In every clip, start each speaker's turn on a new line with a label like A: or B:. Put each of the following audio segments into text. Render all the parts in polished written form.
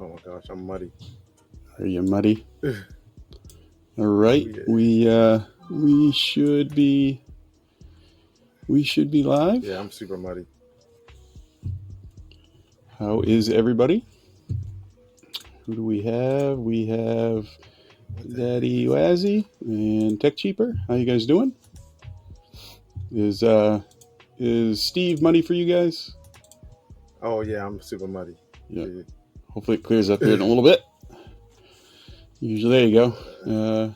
A: Oh my gosh, I'm muddy.
B: Are you muddy? All right,
A: Yeah.
B: we should be live.
A: Yeah, I'm super muddy.
B: How is everybody? Who do we have? We have Daddy Wazzy and Tech Cheaper. How you guys doing? Is Steve muddy for you guys?
A: Oh yeah, I'm super muddy.
B: Yeah. Hopefully it clears up here in a little bit. Usually, there you go.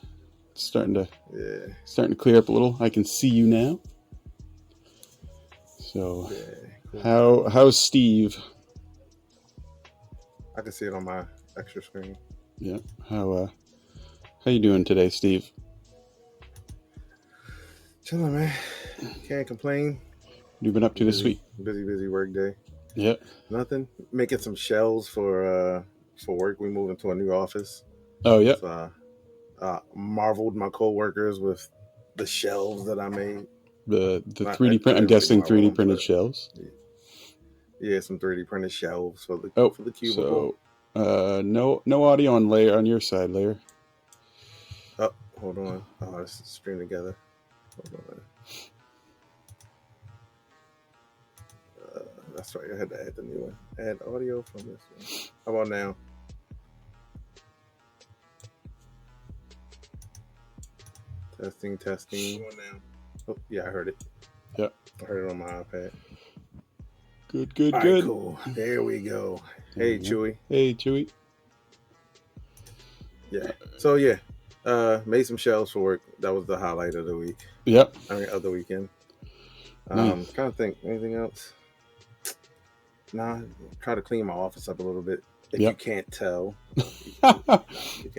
B: It's starting to clear up a little. I can see you now. So,
A: cool.
B: how's Steve?
A: I can see it on my extra screen.
B: Yeah. How you doing today, Steve?
A: Chilling, man. Can't complain.
B: What you been up to this week?
A: Busy work day.
B: Yeah.
A: Nothing. Making some shelves for work. We moved into a new office.
B: Oh yeah.
A: So, marveled my coworkers with the shelves that I made.
B: The 3D print. I'm guessing 3D printed shelves.
A: Yeah, some 3D printed shelves for the cubicle.
B: So no audio on your side, Layer.
A: Oh, hold on. Oh, it's string together. Hold on. That's right. I had to add the new one. Add audio from this one. How about now? Testing. Now. Oh, yeah, I heard it.
B: Yep.
A: I heard it on my iPad.
B: Good.
A: Right, cool. There we go. Hey, Chewy.
B: Hey, Chewy.
A: Yeah. So yeah, made some shelves for work. That was the highlight of the week.
B: Yep.
A: Of the weekend.
B: Nice.
A: Trying to think anything else. Nah, try to clean my office up a little bit. If you can't tell.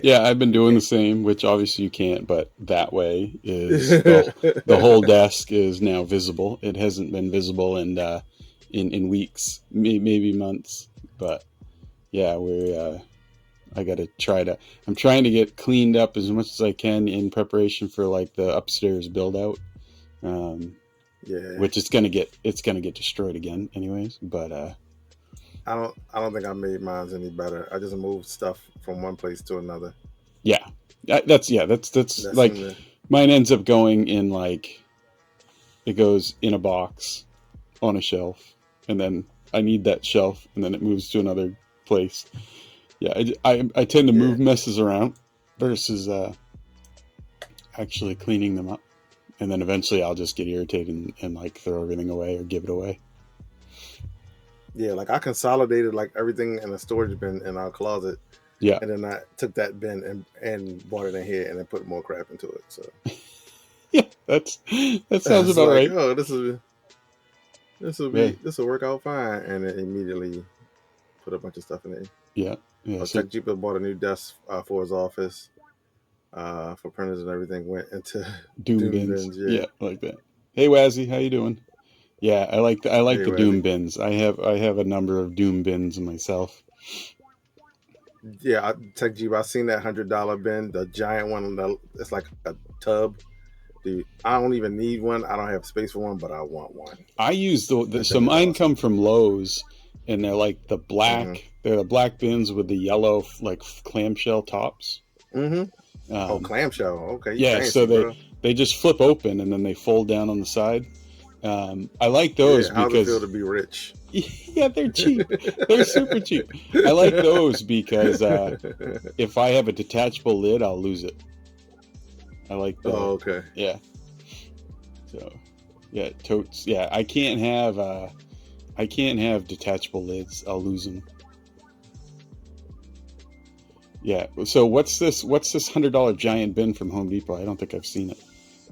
B: Yeah, I've been doing the same, which obviously you can't, but that way is the whole desk is now visible. It hasn't been visible in weeks, maybe months, but yeah, I'm trying to get cleaned up as much as I can in preparation for like the upstairs build out. Which it's gonna get destroyed again anyways, but
A: I don't think I made mine any better. I just moved stuff from one place to another.
B: Yeah. That's like mine ends up going in like it goes in a box on a shelf, and then I need that shelf, and then it moves to another place. Yeah, I tend to move messes around versus actually cleaning them up, and then eventually I'll just get irritated and like throw everything away or give it away.
A: Yeah, like I consolidated like everything in a storage bin in our closet.
B: Yeah,
A: and then I took that bin and brought it in here and then put more crap into it. So
B: yeah, that sounds about right.
A: Oh, this will work out fine, and then immediately put a bunch of stuff in it.
B: Yeah.
A: So Tech Jeep bought a new desk for his office, for printers and everything. Went into
B: Doom bins. Yeah, like that. Hey Wazzy, how you doing? Yeah, I like the Wazzy. Doom bins. I have a number of Doom bins myself.
A: Yeah, Tech Jeep. I've seen that $100 bin, the giant one. It's like a tub. Dude, I don't even need one. I don't have space for one, but I want one.
B: I use so mine come from Lowe's, and they're like the black. Mm-hmm. They're the black bins with the yellow like clamshell tops.
A: Mm-hmm. Clamshell. Okay.
B: Yeah, fancy, so they just flip open and then they fold down on the side. I like those because
A: how's it feel to be rich?
B: Yeah, they're cheap. They're super cheap. I like those because if I have a detachable lid, I'll lose it. I like that.
A: Oh, okay.
B: Yeah. So, yeah, totes. Yeah, I can't have detachable lids. I'll lose them. Yeah. So what's this $100 giant bin from Home Depot? I don't think I've seen it.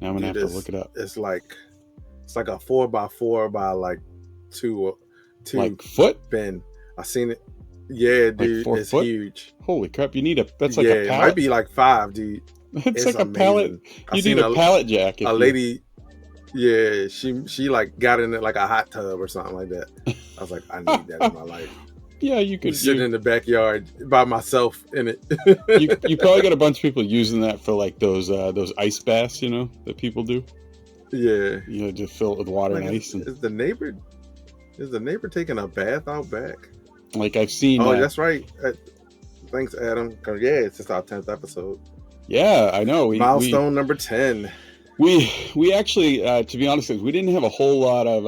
B: Now I'm gonna have to look it up.
A: It's like a 4x4 by like two
B: like foot
A: bin. I seen it. Yeah, dude,
B: like
A: it's huge.
B: Holy crap! That's like a pallet.
A: It might be like 5, dude.
B: It's like amazing. A pallet. You need a pallet jack.
A: Lady, yeah, she like got in it like a hot tub or something like that. I was like, I need that in my life.
B: Yeah, you could
A: sit in the backyard by myself in it.
B: you probably got a bunch of people using that for like those ice baths, that people do.
A: Yeah,
B: just fill it with water and ice.
A: Is the neighbor taking a bath out back?
B: Like I've seen.
A: Oh, that's right. Thanks, Adam. Yeah, it's just our 10th episode.
B: Yeah, I know.
A: Milestone number 10.
B: We actually, to be honest, we didn't have a whole lot of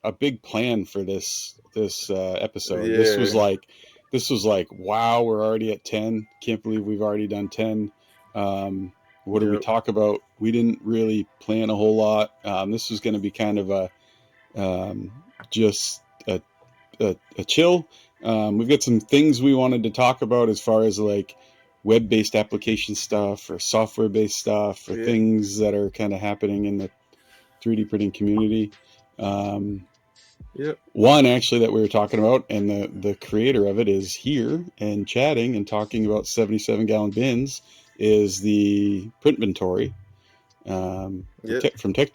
B: a big plan for this episode.
A: Yeah.
B: This was like, wow, we're already at 10. Can't believe we've already done 10. What do we talk about? We didn't really plan a whole lot. This was going to be kind of just a chill. We've got some things we wanted to talk about as far as like web-based application stuff or software-based stuff or things that are kind of happening in the 3D printing community. One actually that we were talking about, and the creator of it is here and chatting and talking about 77-gallon bins, is the print inventory from Tech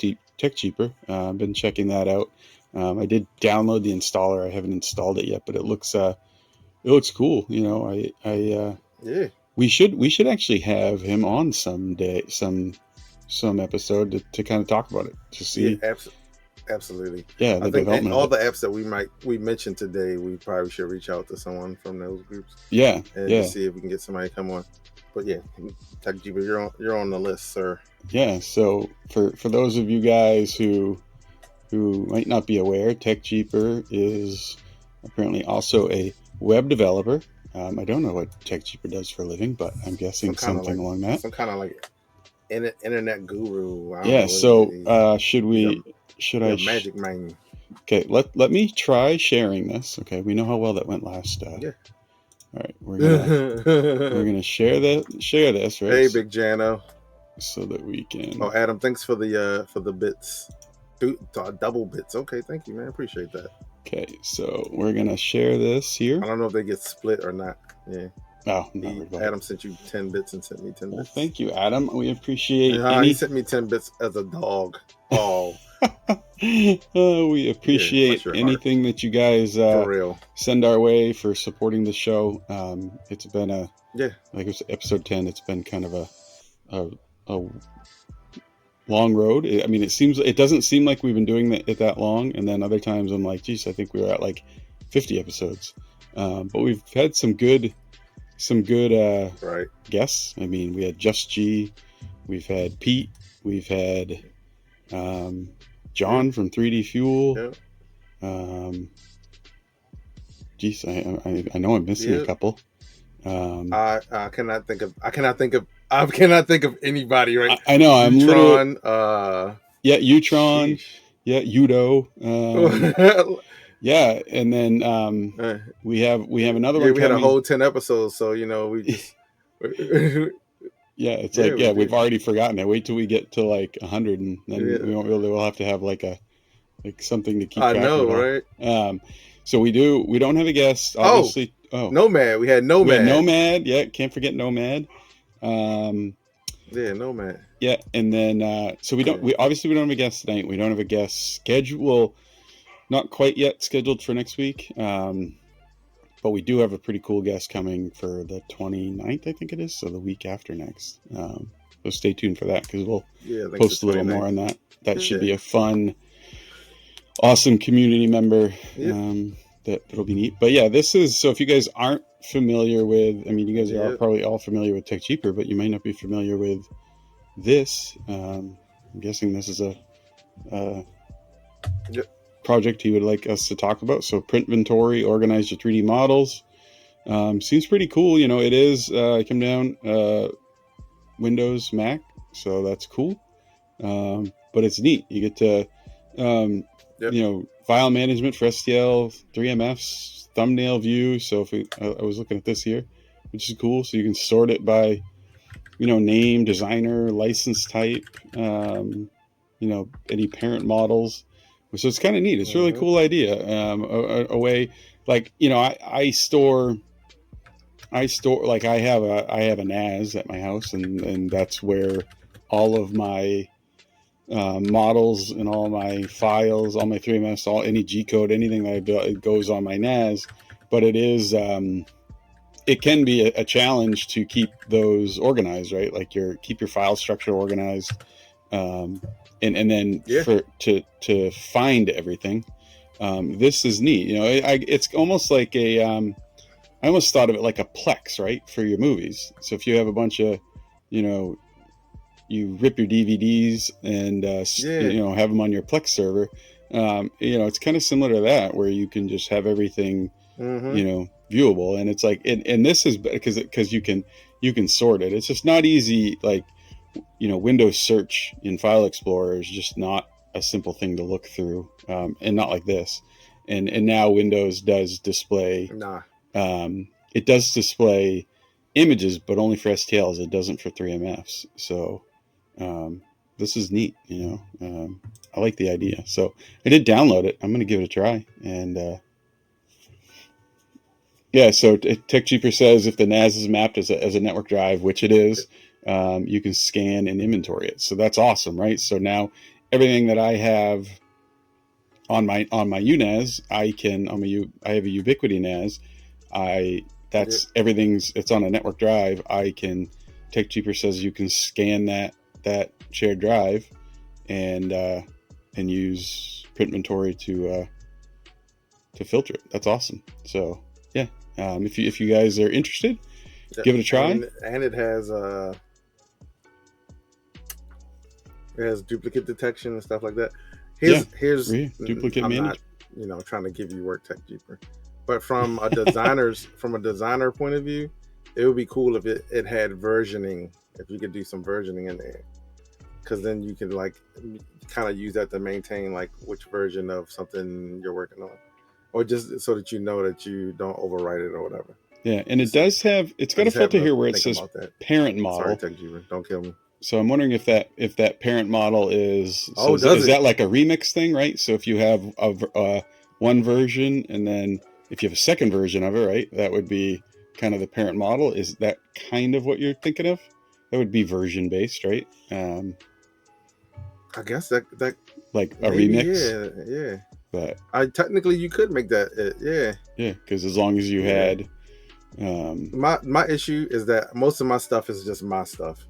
B: Cheaper. I've been checking that out. I did download the installer. I haven't installed it yet, but it looks cool. You know, we should actually have him on someday, some episode to kind of talk about it, to see.
A: Yeah, absolutely.
B: Yeah, the development.
A: All the apps that we mentioned today, we probably should reach out to someone from those groups.
B: Yeah,
A: and see if we can get somebody to come on. But yeah, Tech Cheaper, you're on the list, sir.
B: Yeah. So for those of you guys who might not be aware, Tech Cheaper is apparently also a web developer. I don't know what Tech Cheaper does for a living, but I'm guessing something along that.
A: Some kind of like internet guru.
B: Should I
A: magic man?
B: Okay, let me try sharing this. Okay, we know how well that went last.
A: Yeah.
B: All right, we're gonna share this, right?
A: Hey, Big Jano.
B: So that we can.
A: Oh, Adam, thanks for the bits. Double bits. Okay, thank you, man. Appreciate that.
B: Okay, so we're gonna share this here.
A: I don't know if they get split or not. Yeah.
B: Oh, no,
A: Adam sent you 10 bits and sent me 10 bits.
B: Well, thank you, Adam. We appreciate.
A: He sent me 10 bits as a dog. Oh.
B: We appreciate anything that you guys send our way for supporting the show. It's been like it was episode 10. It's been kind of a long road. I mean, it doesn't seem like we've been doing it that long, and then other times I'm like, geez, I think we were at like 50 episodes. But we've had some good guests. I mean, we had Just G, we've had Pete, we've had John from 3D Fuel. Geez, I know I'm missing a couple.
A: I cannot think of anybody right.
B: I know. I'm
A: Utron.
B: Utron. Sheesh. Yeah, Udo. Yeah, and then we have another one.
A: We had a whole 10 episodes, so we just.
B: Yeah, it's we've already forgotten it. Wait till we get to like 100, and then we'll have to have like something to keep track of. I know, right? So we don't have a guest, obviously.
A: Nomad. We had Nomad.
B: Nomad. Yeah, can't forget Nomad.
A: Nomad.
B: Yeah, and then so we don't have a guest tonight. We don't have a guest schedule, not quite yet scheduled for next week. But we do have a pretty cool guest coming for the 29th, I think it is. So the week after next. So stay tuned for that, because we'll post a little more on that. That should be a fun, awesome community member. That'll be neat. But yeah, this is, so if you guys aren't familiar with, I mean, you guys are probably all familiar with Tech Cheaper, but you might not be familiar with this. I'm guessing this is a project he would like us to talk about. So print inventory, organize your 3D models. Seems pretty cool. It is come down Windows, Mac, so that's cool. But it's neat. You get to file management for STL, 3MFs, thumbnail view. So I was looking at this here, which is cool. So you can sort it by name, designer, license type, any parent models. So it's kind of neat. It's a really cool idea. A way, like, I store like I have a NAS at my house, and that's where all of my models and all my files, all my 3ms, any G code, anything that I built, it goes on my NAS. But it is it can be a challenge to keep those organized, right? Like keep your file structure organized. And then to find everything, this is neat. It's almost like I almost thought of it like a Plex, right, for your movies. So if you have a bunch of, you know, you rip your DVDs and have them on your Plex server. It's kind of similar to that, where you can just have everything, viewable. And it's like, and this is because you can sort it. It's just not easy. Like, Windows search in File Explorer is just not a simple thing to look through, and not like this. And now Windows does display. It does display images, but only for STLs. It doesn't for 3MFs. So this is neat. I like the idea. So I did download it. I'm going to give it a try. And so TechJeeper says if the NAS is mapped as a network drive, which it is, you can scan and inventory it. So that's awesome, right? So now everything that I have on my UNAS, I have a Ubiquity NAS. It's on a network drive. TechJeeper says you can scan that shared drive and use print inventory to filter it. That's awesome. So yeah, if you guys are interested, give it a try.
A: And it has duplicate detection and stuff like that. Here's
B: duplicate management.
A: I'm not, trying to give you work, TechJeeper, but from a designer point of view, it would be cool if it had versioning. If you could do some versioning in there, because then you can like kind of use that to maintain like which version of something you're working on, or just so that you know that you don't overwrite it or whatever.
B: Yeah, and it's got a filter here where it says parent model.
A: Sorry, TechJeeper, don't kill me.
B: So I'm wondering if that parent model is that like a remix thing, right? So if you have one version and then if you have a second version of it, right, that would be kind of the parent model. Is that kind of what you're thinking of? That would be version based, right?
A: I guess that
B: like a remix.
A: Yeah.
B: But
A: technically you could make that.
B: Yeah, because as long as you had.
A: My issue is that most of my stuff is just my stuff.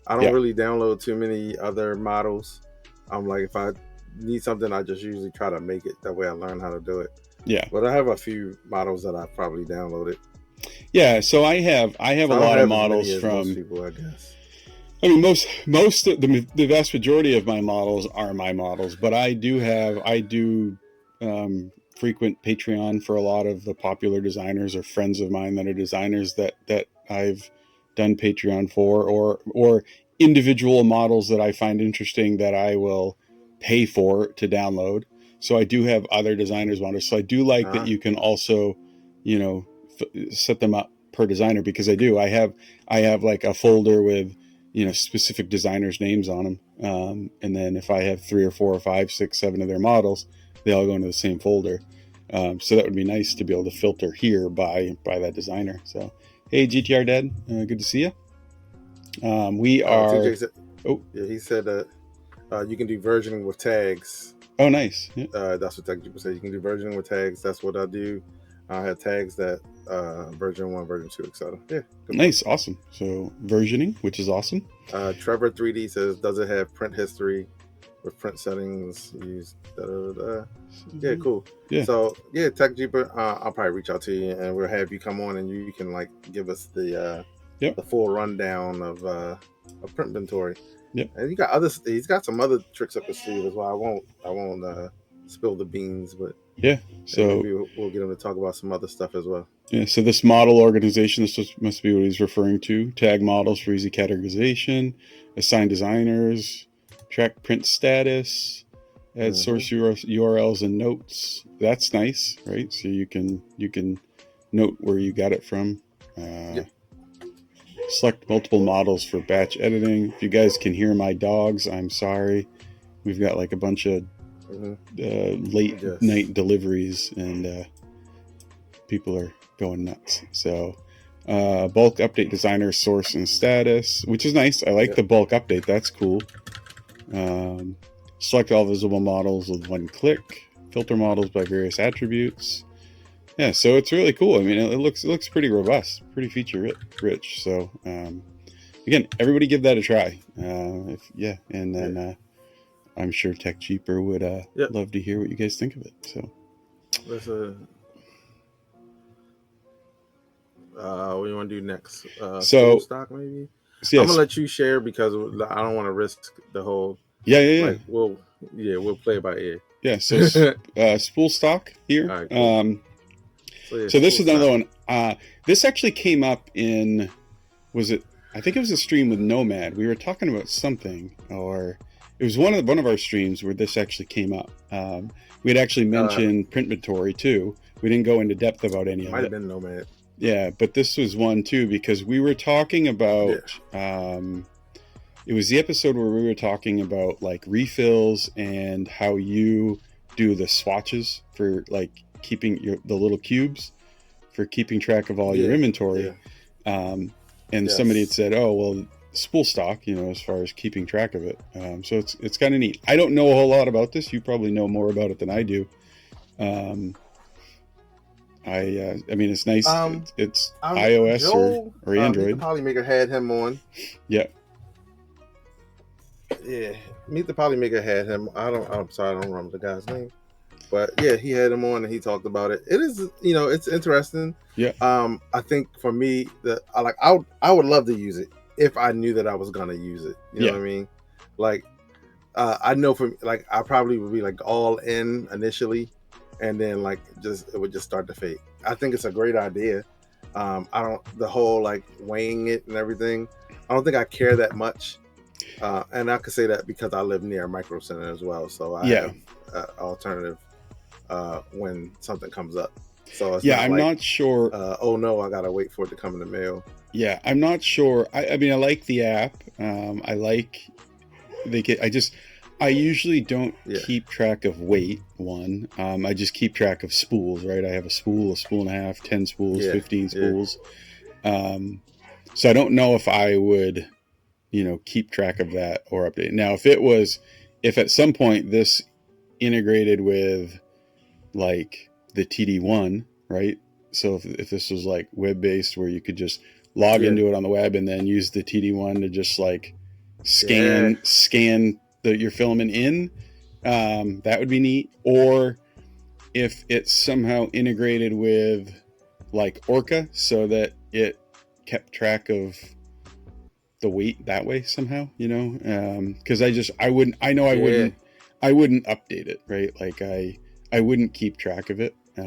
A: I don't really download too many other models. I'm like, if I need something, I just usually try to make it. That way I learn how to do it.
B: Yeah.
A: But I have a few models that I probably downloaded.
B: Yeah, so I have a lot of models from
A: most people, I guess.
B: I mean, the vast majority of my models are my models, but I do frequent Patreon for a lot of the popular designers or friends of mine that are designers that I've done Patreon for, or individual models that I find interesting that I will pay for to download. So I do have other designers models. So I do like that you can also, set them up per designer, because I have like a folder with, specific designers' names on them. And then if I have 3 or 4 or 5, 6, 7 of their models, they all go into the same folder. So that would be nice to be able to filter here by that designer. So, hey, GTR Dad, good to see you. We are.
A: TJ said, he said that you can do versioning with tags.
B: Oh, nice. Yeah.
A: That's what TechJeeper said. You can do versioning with tags. That's what I do. I have tags that version 1, version 2, etc. Yeah.
B: Nice, awesome. So versioning, which is awesome.
A: Trevor 3D says, does it have print history with print settings used? Yeah, cool.
B: Yeah.
A: So yeah, TechJeeper, I'll probably reach out to you and we'll have you come on and you can like give us the full rundown of print inventory.
B: Yep.
A: And he's got some other tricks up his sleeve as well. I won't spill the beans, but
B: yeah. So
A: maybe we'll get him to talk about some other stuff as well.
B: Yeah. So this model organization, must be what he's referring to. Tag models for easy categorization, assign designers, track print status, add source URLs and notes. That's nice, right? So you can note where you got it from. Select multiple models for batch editing. If you guys can hear my dogs, I'm sorry. We've got like a bunch of late night deliveries and people are going nuts. So bulk update designer source and status, which is nice. I like the bulk update. That's cool. Select all visible models with one click. Filter models by various attributes. Yeah, so it's really cool. I mean, it looks pretty robust, pretty feature rich. So again, everybody give that a try. And then I'm sure TechJeeper would love to hear what you guys think of it. So
A: What do you want to do next? Spool
B: So,
A: stock, maybe. I'm gonna
B: yes,
A: let you share because I don't want to risk the whole.
B: yeah.
A: Like, we'll play it by ear.
B: Yeah, so spool stock here.
A: All right, cool.
B: So this
A: spool
B: is another
A: stock.
B: one. This actually came up in, was it? I think it was a stream with Nomad. We were talking about something, or it was one of our streams where this actually came up. We had actually mentioned print inventory too. We didn't go into depth about any of it.
A: Might have been Nomad.
B: Yeah, but this was one too because we were talking about. It was the episode where we were talking about like refills and how you do the swatches for like keeping the little cubes for keeping track of all your inventory. And somebody had said, "Oh, well, spool stock, as far as keeping track of it." So it's kind of neat. I don't know a whole lot about this. You probably know more about it than I do. I mean, it's nice. It's iOS
A: Joel,
B: or Android.
A: Meet the Polymaker had him on.
B: Yeah.
A: Yeah, Meet the Polymaker had him. I'm sorry, I don't remember the guy's name, but yeah, he had him on and he talked about it. It is, it's interesting.
B: Yeah.
A: I think for me, I would love to use it if I knew that I was gonna use it. You know what I mean? Like, I know I probably would be like all in initially, and then it would just start to fade. I think it's a great idea. The whole like weighing it and everything. I don't think I care that much. And I could say that because I live near a micro center as well, so I have an alternative when something comes up. So it's
B: I'm not sure.
A: Oh no, I gotta wait for it to come in the mail.
B: Yeah, I'm not sure. I mean, I like the app. I like I usually don't keep track of weight. I just keep track of spools. Right, I have a spool and a half, 10 spools, 15 spools. So I don't know if I would. Keep track of that or update. Now, if at some point this integrated with like the TD1, right? So if this was like web-based where you could just log into it on the web and then use the TD1 to just like scan your filament in, that would be neat. Or if it's somehow integrated with like Orca so that it kept track of the weight that way somehow, because I wouldn't update it, right? Like I wouldn't keep track of it. I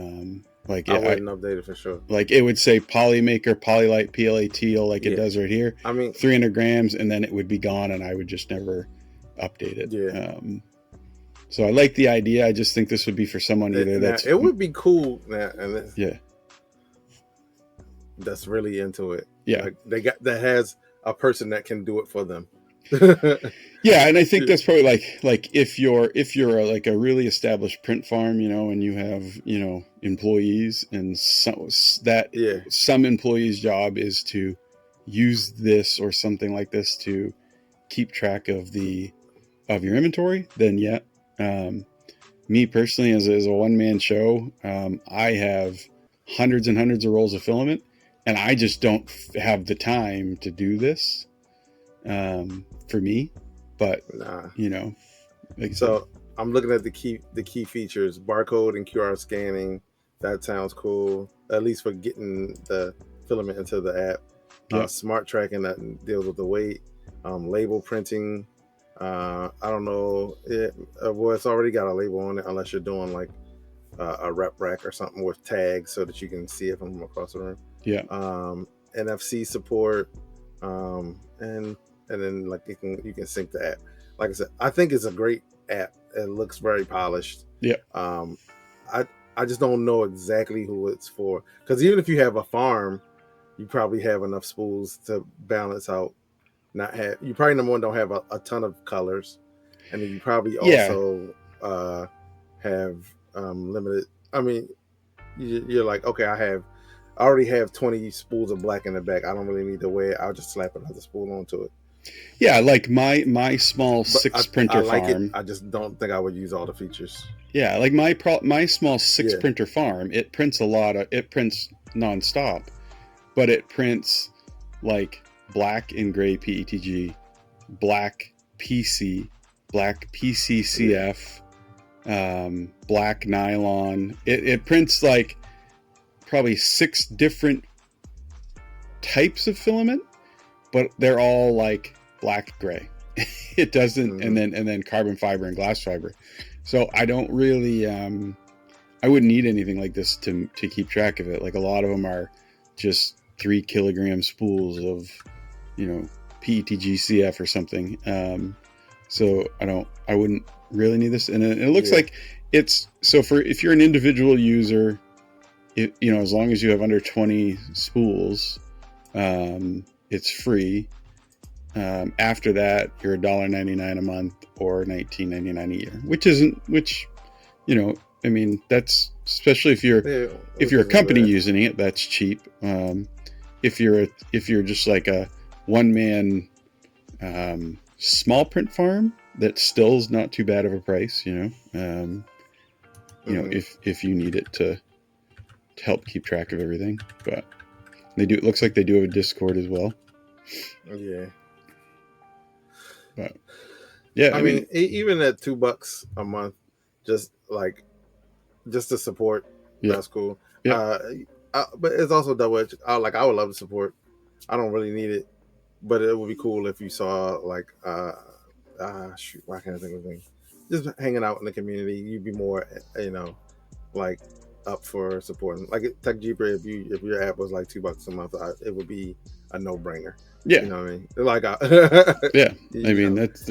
B: wouldn't
A: update it for sure.
B: Like it would say Polymaker, Polylite, PLA like it does right here.
A: I mean,
B: 300 grams, and then it would be gone, and I would just never update it.
A: Yeah.
B: So I like the idea. I just think this would be for someone
A: it would be cool. That's really into it.
B: Yeah.
A: Like that has a person that can do it for them.
B: Yeah, and I think that's probably like if you're like a really established print farm, and you have employees, and some employees' job is to use this or something like this to keep track of your inventory. Then me personally, as a one-man show, I have hundreds and hundreds of rolls of filament. And I just don't have the time to do this for me. But,
A: so I'm looking at the key features, barcode and QR scanning. That sounds cool, at least for getting the filament into the app. Smart tracking that deals with the weight. Label printing. I don't know. It's already got a label on it unless you're doing like a rep rack or something with tags so that you can see it from across the room. NFC support, and then like you can sync the app. Like I said, I think it's a great app. It looks very polished. I just don't know exactly who it's for, because even if you have a farm, you probably have enough spools to balance out. You probably number one don't have a ton of colors, and then you probably also have limited. I mean, you're like, okay, I already have 20 spools of black in the back. I don't really need to wear it. I'll just slap another spool onto it.
B: Yeah, like my small six printer farm.
A: I just don't think I would use all the features.
B: Yeah, like my small six printer farm, it prints it prints nonstop, but it prints like black and gray PETG, black PC, black PCCF, black nylon. It prints like probably 6 different types of filament, but they're all like black gray. It doesn't, and then carbon fiber and glass fiber. So I don't really, I wouldn't need anything like this to keep track of it. Like a lot of them are just 3 kilogram spools of, PETG-CF or something. So I wouldn't really need this. And it looks like it's, so if you're an individual user, as long as you have under 20 spools, it's free. After that, you're $1.99 a month or $19.99 a year, that's especially if you're a company using it, that's cheap. If you're just like a one-man small print farm, that still is not too bad of a price. If you need it to help keep track of everything, but it looks like they do have a Discord as well.
A: Yeah.
B: But yeah,
A: I mean, even at $2 a month, just to support, that's cool. Yeah. But it's also double-edged. I would love to support. I don't really need it, but it would be cool if you saw why can't I think of things? Just hanging out in the community, you'd be more, up for supporting. Like TechJeeper, if your app was like $2 a month, it would be a no-brainer.
B: Yeah,
A: you know what I mean.
B: Yeah, I mean that's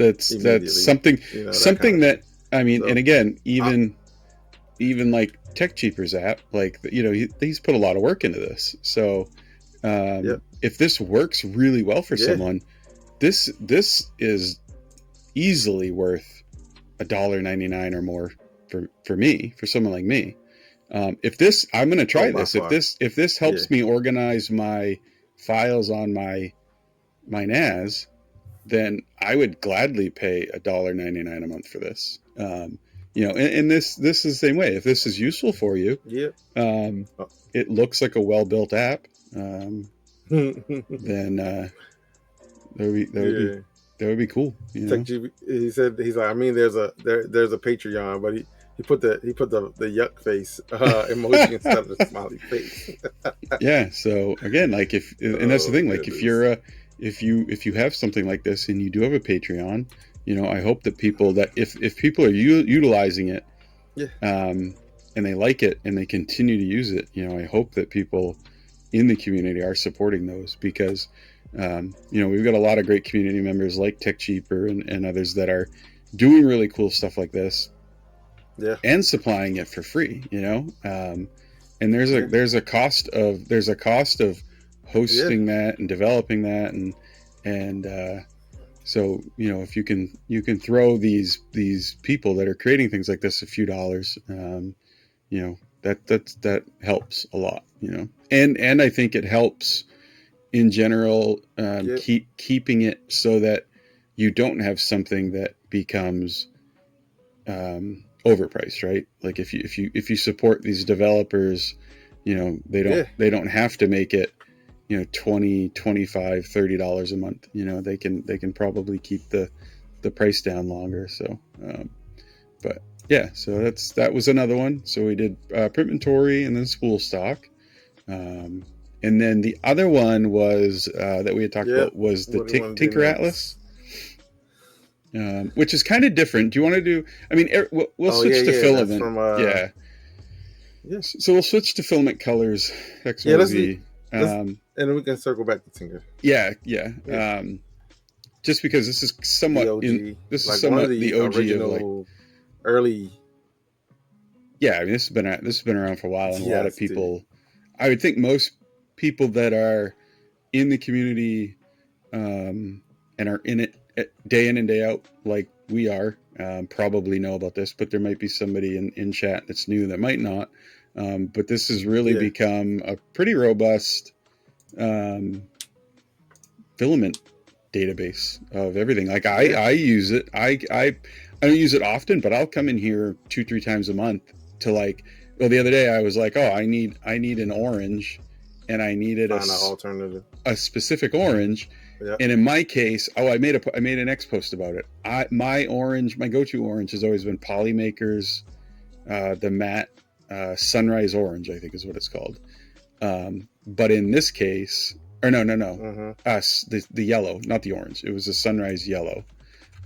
B: something that I mean, so, and again, even like TechJeeper's app, he's put a lot of work into this. So if this works really well for someone, this is easily worth $1.99 or more for someone like me. If this, I'm going to try this. If this helps me organize my files on my NAS, then I would gladly pay $1.99 a month for this. And this is the same way. If this is useful for you, it looks like a well-built app. Then that would be cool.
A: He said he's like, I mean, there's a Patreon, but he put the yuck face emoji instead of the smiley face.
B: Yeah. So again, like and that's the thing. Like if you're if you have something like this and you do have a Patreon, I hope that if people are utilizing it, and they like it and they continue to use it, I hope that people in the community are supporting those, because we've got a lot of great community members like TechJeeper and others that are doing really cool stuff like this, and supplying it for free. And there's a cost of hosting that and developing that, and so if you can throw these people that are creating things like this a few dollars, that helps a lot, and I think it helps in general, keeping it so that you don't have something that becomes overpriced, right? Like if you support these developers, they don't have to make it $20, $25, $30 a month. They can probably keep the price down longer. So but yeah, so that was another one. So we did Printmentory and then Spool Stock, and then the other one was that we had talked about was the Tinker Atlas, which is kind of different. Do you want to do? I mean, we'll switch to filament. Yes. So we'll switch to filament colors. XYZ.
A: And then we can circle back to Tinker.
B: Yeah. Just because this is somewhat the OG
A: original, early.
B: Yeah, I mean this has been around for a while, and a lot of people. I would think most people that are in the community and are in it day in and day out, like we are, probably know about this. But there might be somebody in chat that's new that might not. But this has really become a pretty robust filament database of everything. Like I use it. I don't use it often, but I'll come in here 2-3 times a month to the other day I was like, I need an orange, and I needed an alternative, a specific orange. Yeah. And in my case, I made an X post about it. My go-to orange has always been Polymakers, the matte Sunrise Orange, I think is what it's called. But in this case, Or no. The yellow, not the orange. It was a sunrise yellow,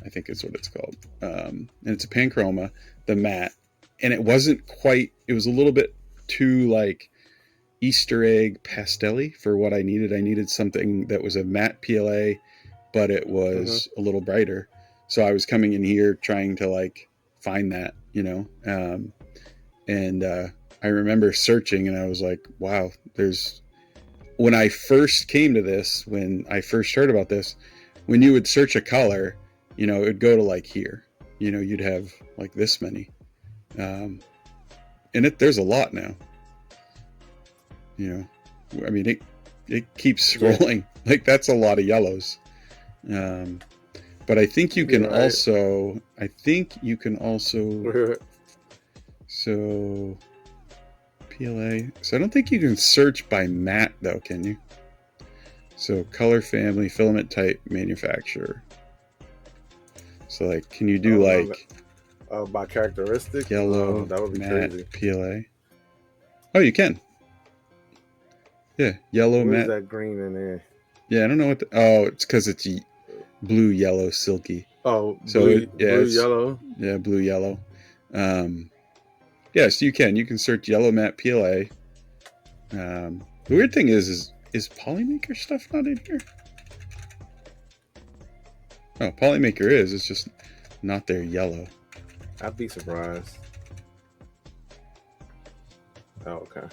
B: I think is what it's called. And it's a Panchroma, the matte. And it wasn't quite, it was a little bit too like Easter egg pastel-y for what I needed. I needed something that was a matte PLA, but it was a little brighter. So I was coming in here trying to like find that, you know. I remember searching and I was like, wow, when I first came to this, when I first heard about this, when you would search a color, you know, it would go to like here, you know, you'd have like this many. And there's a lot now, you know, I mean, it keeps scrolling. Like that's a lot of yellows. But I think you can also, so PLA. So I don't think you can search by matte though, can you? So color family, filament type, manufacturer. So like, can you do
A: by characteristic?
B: Yellow,
A: that would be
B: matte,
A: crazy.
B: PLA. Oh, you can. Yeah, yellow,
A: What
B: matte.
A: is that green in there?
B: Yeah, I don't know what. It's because it's blue, yellow, silky.
A: Oh,
B: so
A: blue, yellow.
B: Yeah, blue, yellow. Yes, you can search yellow matte PLA. The weird thing is Polymaker stuff not in here? Oh, Polymaker is. It's just not their yellow.
A: I'd be surprised. Oh, okay.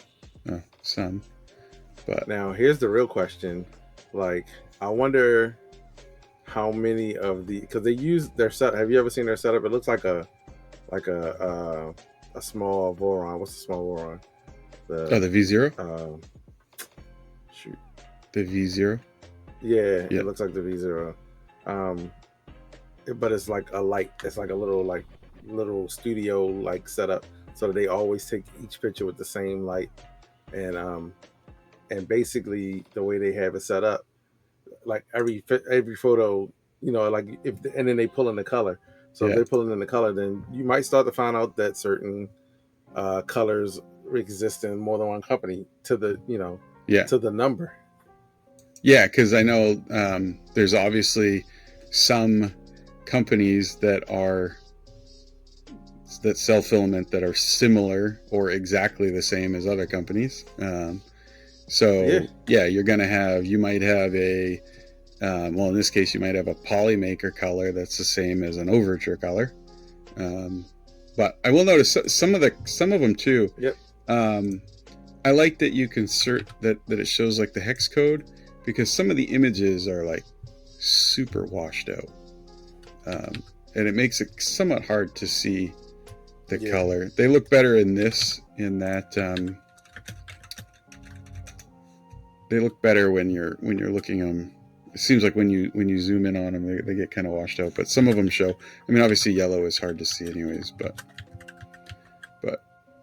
B: Oh, some. But
A: now here's the real question. Like, I wonder how many of because they use their set. Have you ever seen their setup? It looks like a small Voron. What's the small Voron?
B: The V0?
A: Shoot.
B: The V0?
A: Yeah, it looks like the V0. But it's like a light. It's like a little studio like setup, so that they always take each picture with the same light, and basically the way they have it set up, like every photo, you know, like and then they pull in the color. So if they're pulling in the color, then you might start to find out that certain colors exist in more than one company to the to the number.
B: Yeah, because I know there's obviously some companies that sell filament that are similar or exactly the same as other companies. You might have a in this case you might have a Polymaker color that's the same as an Overture color. But I will notice some of them too.
A: Yep.
B: I like that you can that it shows like the hex code, because some of the images are like super washed out. And it makes it somewhat hard to see the color. They look better in that. They look better when you're looking at them. It seems like when you zoom in on them, they get kind of washed out. But some of them show. I mean, obviously yellow is hard to see anyways. But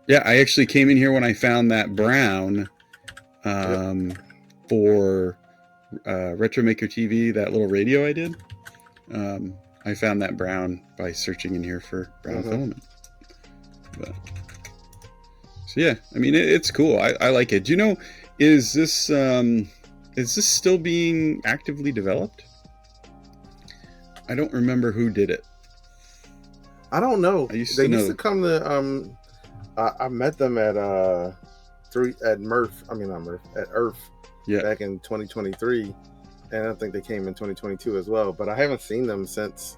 B: yeah, I actually came in here when I found that brown for Retromaker TV, that little radio I did. I found that brown by searching in here for brown filament. But, so yeah, I mean it's cool. I like it. Do you know, is this still being actively developed? I don't remember who did it.
A: I don't know. They used to come to I met them at Murph. I mean not Murph, at Earth back in 2023. And I think they came in 2022 as well, but I haven't seen them since.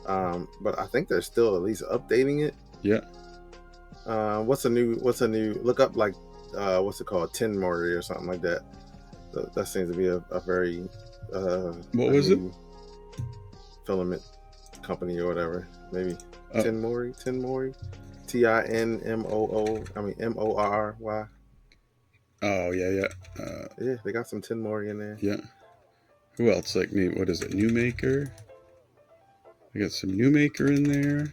A: But I think they're still at least updating it.
B: Yeah.
A: What's a new? Look up like what's it called? Tin Morty or something like that. That seems to be a very
B: what was it?
A: Filament company or whatever. Maybe Tin Morty. TINMOO. I mean MORRY.
B: Oh yeah.
A: Yeah, they got some Tin Morty in there.
B: Yeah. Who else? Like me? What is it? New Maker. I got some New Maker in there.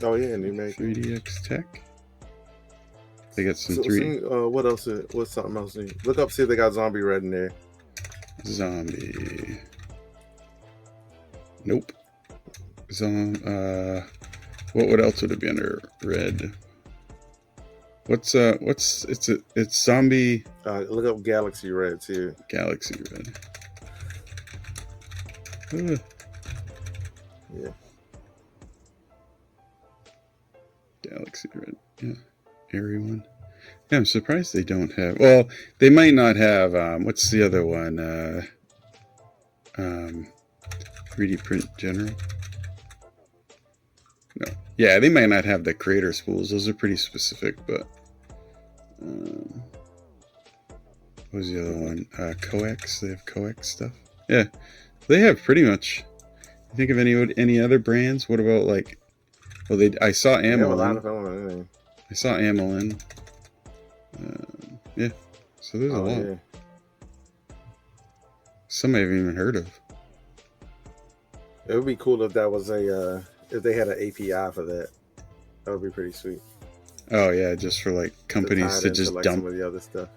A: Oh yeah, New Maker.
B: 3DX Tech. They got some
A: what else? What's something else? Look up, see if they got Zombie Red in there.
B: Zombie. Nope. What else would it be under red? it's zombie.
A: Look up Galaxy Red too.
B: Galaxy Red.
A: Yeah.
B: Galaxy Red. Yeah. Airy one. Yeah, I'm surprised they don't have. Well, they might not have. What's the other one? 3D Print General. No. Yeah, they might not have the creator spools. Those are pretty specific, but. What was the other one? Coax. They have coax stuff. Yeah, they have pretty much. You think of any other brands? What about like? Well, I saw Amelin. I saw Amelin. Yeah, so there's a lot. Yeah. Some I haven't even heard of.
A: It would be cool if that was if they had an API for that. That would be pretty sweet.
B: Oh yeah, just for like companies to just dump
A: some of the other stuff.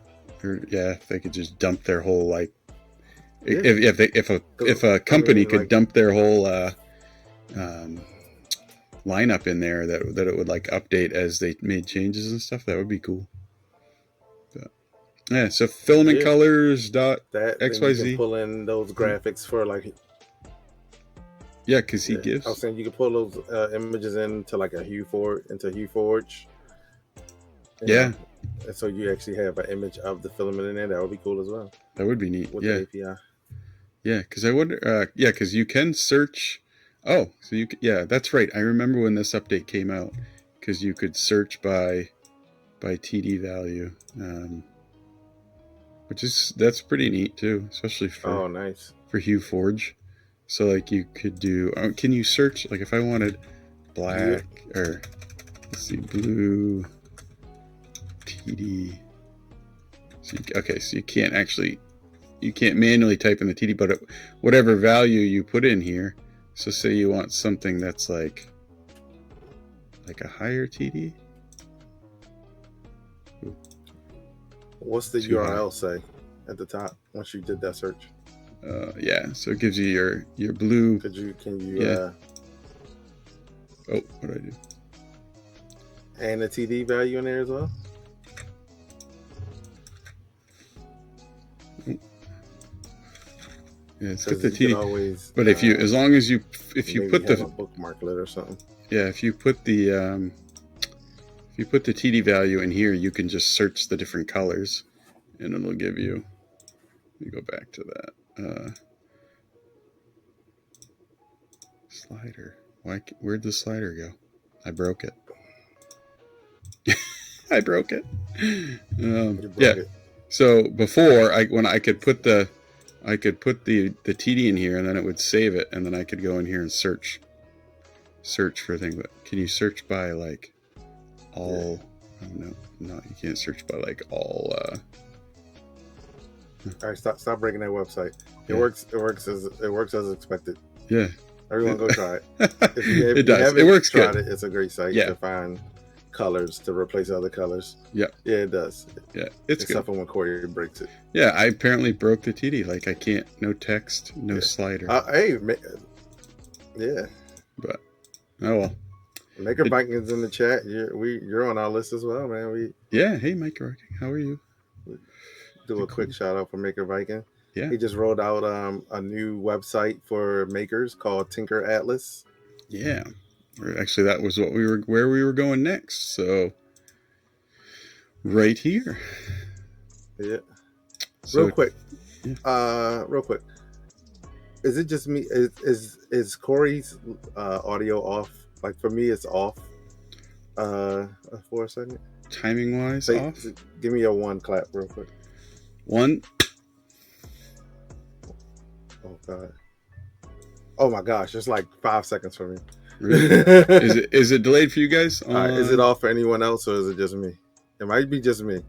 B: Or, yeah, if they could just dump their whole like, yeah. if a company could dump their whole lineup in there that it would like update as they made changes and stuff, that would be cool. But, yeah, so filament colors .xyz.
A: You can pull in those graphics for like.
B: Yeah, because he gives.
A: I was saying you can pull those images into like HueForge.
B: Yeah.
A: And so you actually have an image of the filament in there. That would be cool as well.
B: That would be neat.
A: With the API.
B: Yeah, because I wonder. Yeah, because you can search. Oh, so you. Yeah, that's right. I remember when this update came out, because you could search by TD value, that's pretty neat too, especially for
A: nice
B: for HueForge. So like you could do. Can you search like if I wanted black or let's see blue TD? So you can't manually type in the TD, but whatever value you put in here. So say you want something that's like a higher TD.
A: Ooh. What's the URL say at the top once you did that search?
B: Yeah, so it gives you your blue.
A: Can you?
B: Yeah. Oh, what do I do?
A: And the TD value in there as well.
B: Yeah, it's got the TD. Always, but if you put the
A: bookmarklet or something.
B: Yeah, if you put the TD value in here, you can just search the different colors, and it'll give you. Let me go back to that. Slider. Where'd the slider go? I broke it. I broke it. Yeah. So before when I could put the TD in here, and then it would save it, and then I could go in here and search for things. But can you search by like all? Yeah. Oh, no, you can't search by like all.
A: All right, stop breaking that website. It works as expected.
B: Yeah.
A: Everyone go try it. If
B: it does. It works good.
A: It's a great site to find colors to replace other colors.
B: Yeah.
A: Yeah, it does.
B: Yeah, it's
A: except for when Corey breaks it.
B: Yeah, I apparently broke the TD. Like I can't. No text. No slider.
A: Yeah.
B: But oh well.
A: Maker Vikings in the chat. You're on our list as well, man.
B: Hey Maker Viking, how are you?
A: Do a quick shout out for Maker Viking.
B: Yeah.
A: He just rolled out a new website for makers called Tinker Atlas.
B: Yeah. Actually, that was where we were going next. So right here.
A: Yeah. Real quick. Is it just me? Is Corey's audio off? Like for me, it's off. For a second.
B: Timing wise, off.
A: Give me a one clap real quick.
B: One.
A: Oh god. Oh my gosh, it's like 5 seconds for me.
B: Really? Is it delayed for you guys?
A: Is it off for anyone else, or is it just me? It might be just me.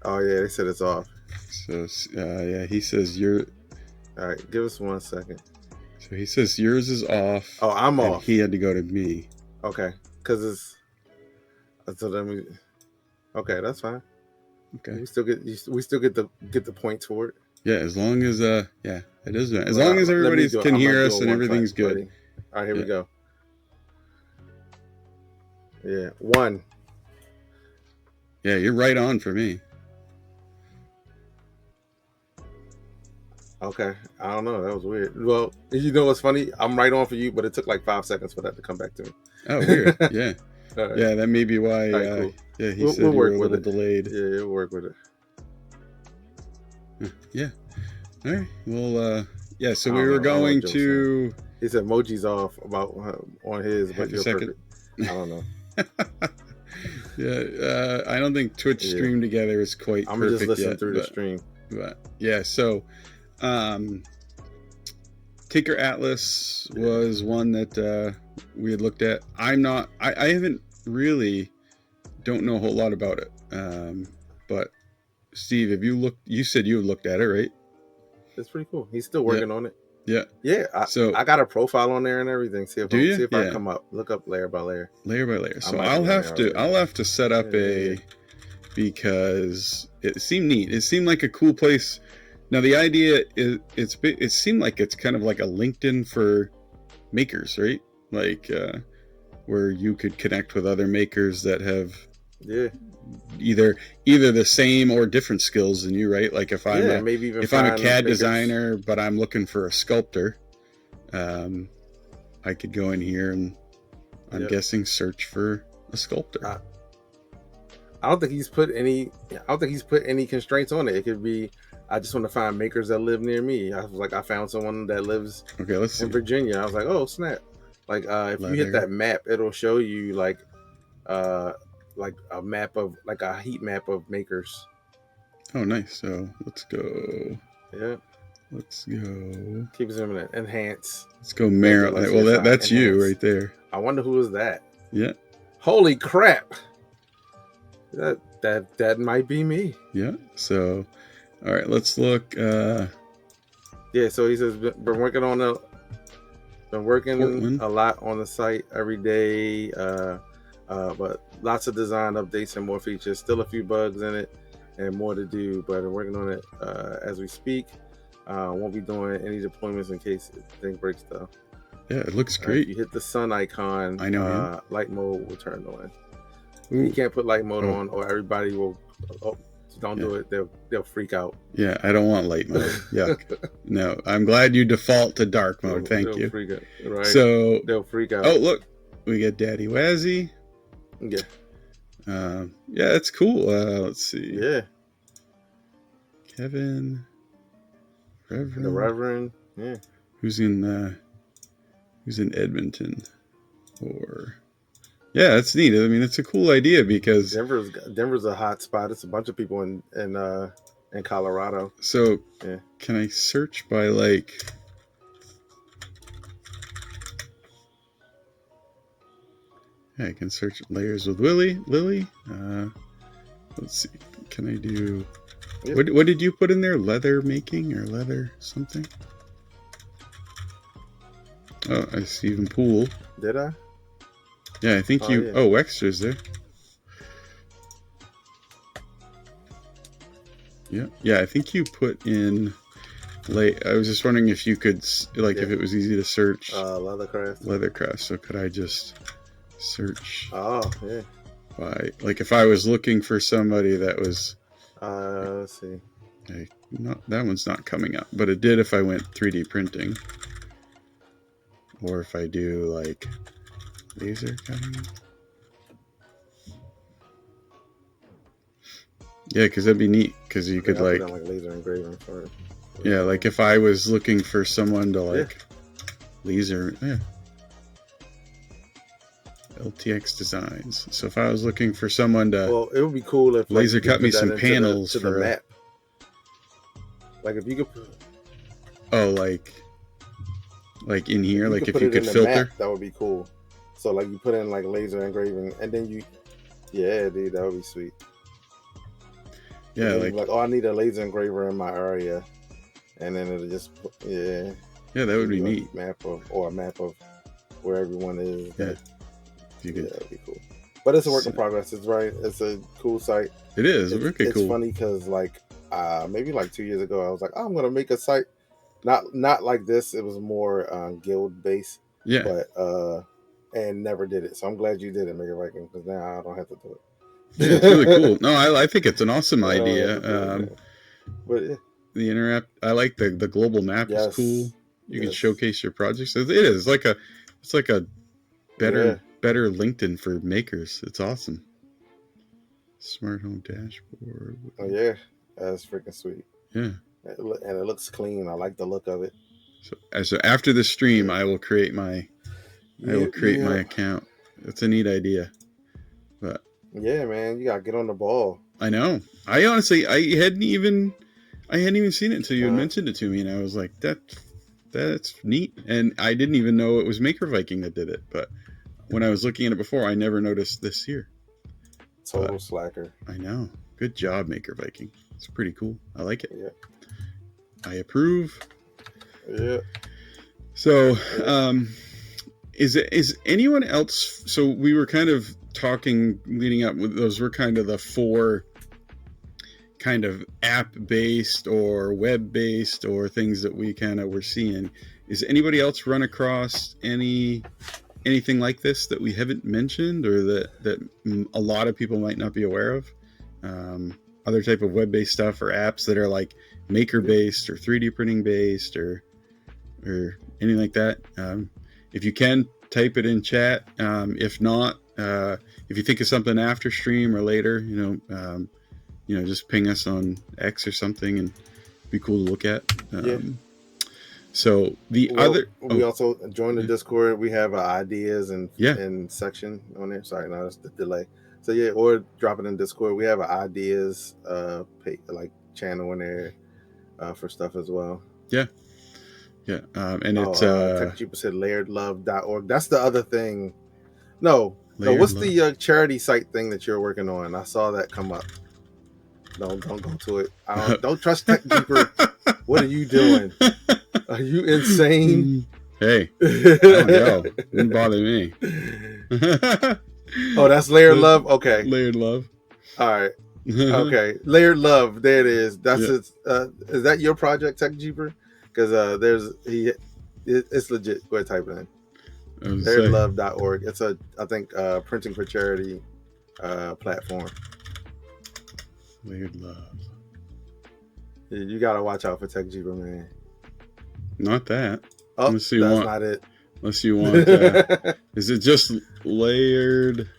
A: Oh yeah, they said it's off.
B: So yeah, he says you're.
A: All right, give us 1 second.
B: So he says yours is off.
A: Oh, I'm off.
B: He had to go to me.
A: Okay, because it's. So then okay, that's fine.
B: Okay.
A: We still get the points for it.
B: Yeah, as long as it is. As long as everybody can hear us and everything's good.
A: Ready? All right, here we go. Yeah, 1.
B: Yeah, you're right on for me.
A: Okay, I don't know. That was weird. Well, you know what's funny? I'm right on for you, but it took like 5 seconds for that to come back to me.
B: Oh, weird. Yeah.
A: All right.
B: Yeah, that may be why.
A: All right, cool.
B: Yeah, he
A: We'll
B: said you were
A: work
B: a
A: with
B: little
A: it.
B: delayed.
A: Yeah, we'll work with it.
B: Yeah. All right. Well, yeah. So we were going to.
A: He said Moji's off about on his, but you're perfect. I don't know.
B: Yeah, I don't think Twitch stream together is quite perfect yet.
A: I'm just listening through the stream.
B: But yeah, so Taker Atlas was one that we had looked at. I haven't really don't know a whole lot about it. But Steve, have you looked? You said you looked at it, right?
A: It's pretty cool. He's still working on it.
B: Yeah.
A: Yeah. So I got a profile on there and everything. See if I come up. Look up layer by layer.
B: Layer by layer. So I'll have to set up because it seemed neat. It seemed like a cool place. Now the idea is it seemed like it's kind of like a LinkedIn for makers, right? Like where you could connect with other makers that have either the same or different skills than you, right? Like if I'm a CAD designer but I'm looking for a sculptor, I could go in here and I'm guessing search for a sculptor.
A: I don't think he's put any constraints on it. It could be I just want to find makers that live near me. I was like, I found someone that lives in Virginia. I was like, oh snap! Like if you hit that map, it'll show you like a map of like a heat map of makers.
B: Oh, nice. So let's go.
A: Yeah.
B: Let's go.
A: Keep zooming in. Enhance.
B: Let's go Maryland. Well, that's you right there.
A: I wonder who is that.
B: Yeah.
A: Holy crap! That might be me.
B: Yeah. So, all right. Let's look.
A: Yeah. So he says been working Portland. A lot on the site every day. But lots of design updates and more features. Still a few bugs in it and more to do. But I'm working on it as we speak. Won't be doing any deployments in case things breaks though.
B: Yeah, it looks great.
A: If you hit the sun icon,
B: I know
A: light mode will turn on. Ooh. You can't put light mode on, or everybody will. Don't do it. They'll freak out.
B: Yeah, I don't want light mode. Yuck. No, I'm glad you default to dark mode. Thank you.
A: Freak out, right?
B: So
A: they'll freak out.
B: Oh, look, we get Daddy Wazzy.
A: Yeah.
B: Yeah, it's cool. Let's see.
A: Yeah.
B: Kevin. Reverend.
A: The Reverend. Yeah.
B: Who's in Edmonton? Or yeah, that's neat. I mean, it's a cool idea because
A: Denver's a hot spot. It's a bunch of people in Colorado.
B: So can I search by like? Yeah, I can search layers with Lily. Let's see. Can I do? Yep. What did you put in there? Leather making or leather something? Oh, I see even pool.
A: Did I?
B: Yeah, I think you. Yeah. Oh, extras there. Yeah. I think you put in. I was just wondering if you could, if it was easy to search. Leathercraft. So could I just search?
A: Oh, yeah.
B: By if I was looking for somebody that was.
A: Let's see.
B: That one's not coming up, but it did if I went 3D printing, or if I do laser cutting. Yeah, because that'd be neat. Because you could
A: laser engraving for it.
B: Yeah, if I was looking for someone to laser. Yeah. LTX Designs. So if I was looking for someone to,
A: well, it would be cool if
B: laser cut me some panels
A: to the map. If you could put,
B: in here, if you could filter,
A: map, that would be cool. So you put in laser engraving, and then dude, that would be sweet.
B: Yeah,
A: I need a laser engraver in my area, and then it'll just
B: yeah, that would be neat.
A: A map of where everyone is.
B: Yeah.
A: That'd be cool. But it's a work in progress. It's a cool site.
B: It is. It's cool.
A: It's funny because maybe 2 years ago I was like, I'm gonna make a site, not like this. It was more guild based.
B: Yeah.
A: But and never did it. So I'm glad you did it, Mega Viking, because now I don't have to do it.
B: Yeah, it's really cool. No, I think it's an awesome idea.
A: But
B: the interact, I like the global map is cool. You can showcase your projects. It is like a better LinkedIn for makers. It's awesome. Smart home dashboard.
A: Oh yeah, that's freaking sweet.
B: Yeah,
A: and it looks clean. I like the look of it.
B: So after the stream, I will create my my account. That's a neat idea. But
A: yeah, man, you gotta get on the ball.
B: I know. I honestly, I hadn't even seen it until you had mentioned it to me, and I was like, that's neat. And I didn't even know it was Maker Viking that did it. But when I was looking at it before, I never noticed this here.
A: Total slacker. I
B: know. Good job, Maker Viking. It's pretty cool. I like it.
A: Yeah.
B: I approve.
A: Yeah.
B: So, is anyone else? So we were kind of talking leading up. Those were kind of the 4 kind of app-based or web-based or things that we kind of were seeing. Is anybody else run across anything like this that we haven't mentioned, or that a lot of people might not be aware of? Other type of web-based stuff or apps that are like maker-based or 3D printing based or anything like that. If you can, type it in chat. If not, if you think of something after stream or later, just ping us on X or something, and it'd be cool to look at. So we
A: also join the Discord. We have ideas and section on there. Sorry, no, that's the delay. So or drop it in Discord. We have an ideas channel in there for stuff as well.
B: Yeah. And it's
A: TechJeeper said layeredlove.org. That's the other thing. No, what's the charity site thing that you're working on? I saw that come up. No, don't go to it. Don't trust TechJeeper. What are you doing? Are you insane?
B: Hey, I don't know. Didn't bother me.
A: Oh, that's Layered Love? Okay.
B: Layered Love.
A: All right. Okay. Layered Love. There it is. That's it. Is that your project, TechJeeper? Because it's legit. Go ahead, type it in. LayeredLove.org. It's I think printing for charity platform.
B: Layered Love.
A: You gotta watch out for TechJeeper, man.
B: Not that.
A: Oh, that's not it.
B: Unless you want, is it just Layered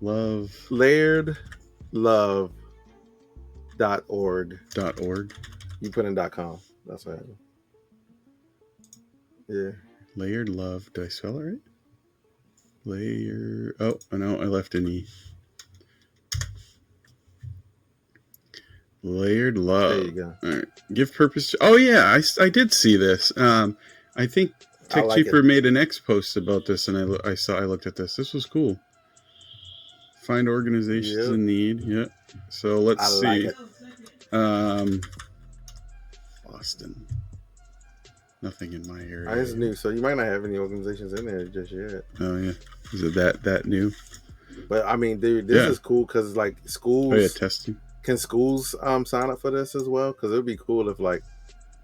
B: Love?
A: LayeredLove.org.
B: .org.
A: You put in .com. That's what happened. Yeah.
B: Layered Love. Did I spell it right? Layer. Oh, no, I left an E. Layered Love.
A: There you go.
B: All right. Give purpose to... Oh, yeah. I did see this. I think TechJeeper made an X post about this, and I looked at this. This was cool. Find organizations in need. Yeah. So let's see. Boston. Nothing in my area.
A: It's new, so you might not have any organizations in there just yet.
B: Oh yeah. Is it that new?
A: But I mean, dude, this is cool because like schools.
B: Oh yeah, testing.
A: Can schools sign up for this as well? Because it would be cool if like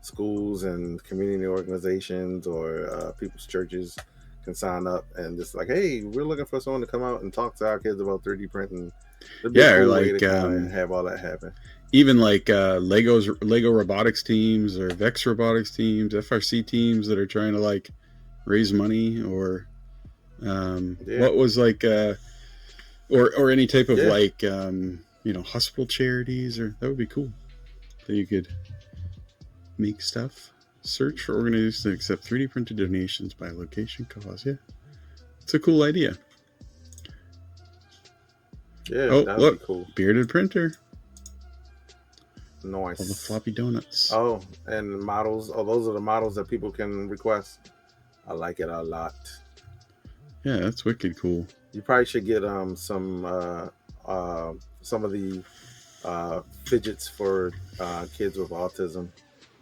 A: schools and community organizations or people's churches can sign up and just like, hey, we're looking for someone to come out and talk to our kids about 3D printing.
B: Yeah, or like
A: have all that happen.
B: Even like Lego robotics teams or Vex robotics teams, FRC teams that are trying to like raise money or what was like or any type of like hospital charities, or that would be cool. So you could make stuff. Search for organizations that accept 3D printed donations by location cause. Yeah, it's a cool idea.
A: Yeah,
B: that would be cool. Bearded printer.
A: Nice.
B: All the floppy donuts.
A: Oh, and models. Oh, those are the models that people can request. I like it a lot.
B: Yeah, that's wicked cool.
A: You probably should get some of the fidgets for kids with autism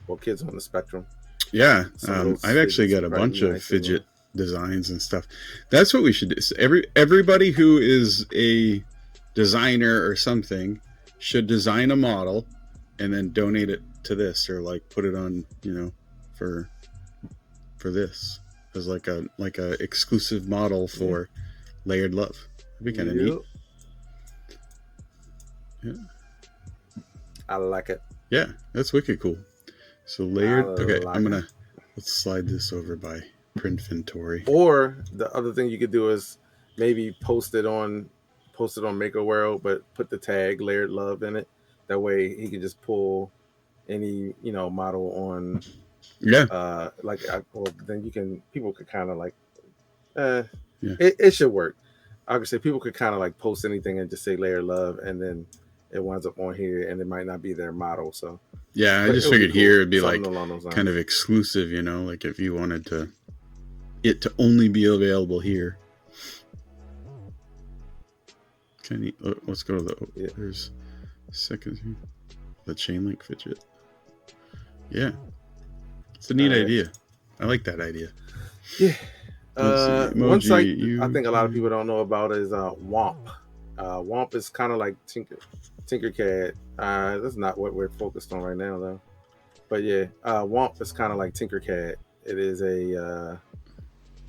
A: or kids on the spectrum.
B: Yeah, I've actually got a bunch of fidget designs and stuff. That's what we should do. Everybody who is a designer or something should design a model and then donate it to this, or like put it on, for this as like a exclusive model for Layered Love. That'd be kind of neat. Yeah.
A: I like it.
B: Yeah, that's wicked cool. So layered. Okay,
A: like
B: I'm gonna let's slide this over by print inventory.
A: Or the other thing you could do is maybe post it on Maker World, but put the tag Layered Love in it. That way he can just pull any model on.
B: Yeah.
A: Well, then people could kind of like,
B: Yeah.
A: it should work. I could say people could kind of like post anything and just say Layered Love, and then it winds up on here, and it might not be their model. So
B: yeah, I just figured here it'd be like kind of exclusive, like if you wanted it to only be available here. Let's go to the there's seconds here. The chain link fidget. Yeah, it's a neat idea. I like that idea.
A: Yeah. One site I think a lot of people don't know about is Womp. Womp is kind of like Tinkercad. That's not what we're focused on right now, though. But yeah, Womp is kind of like Tinkercad. It is a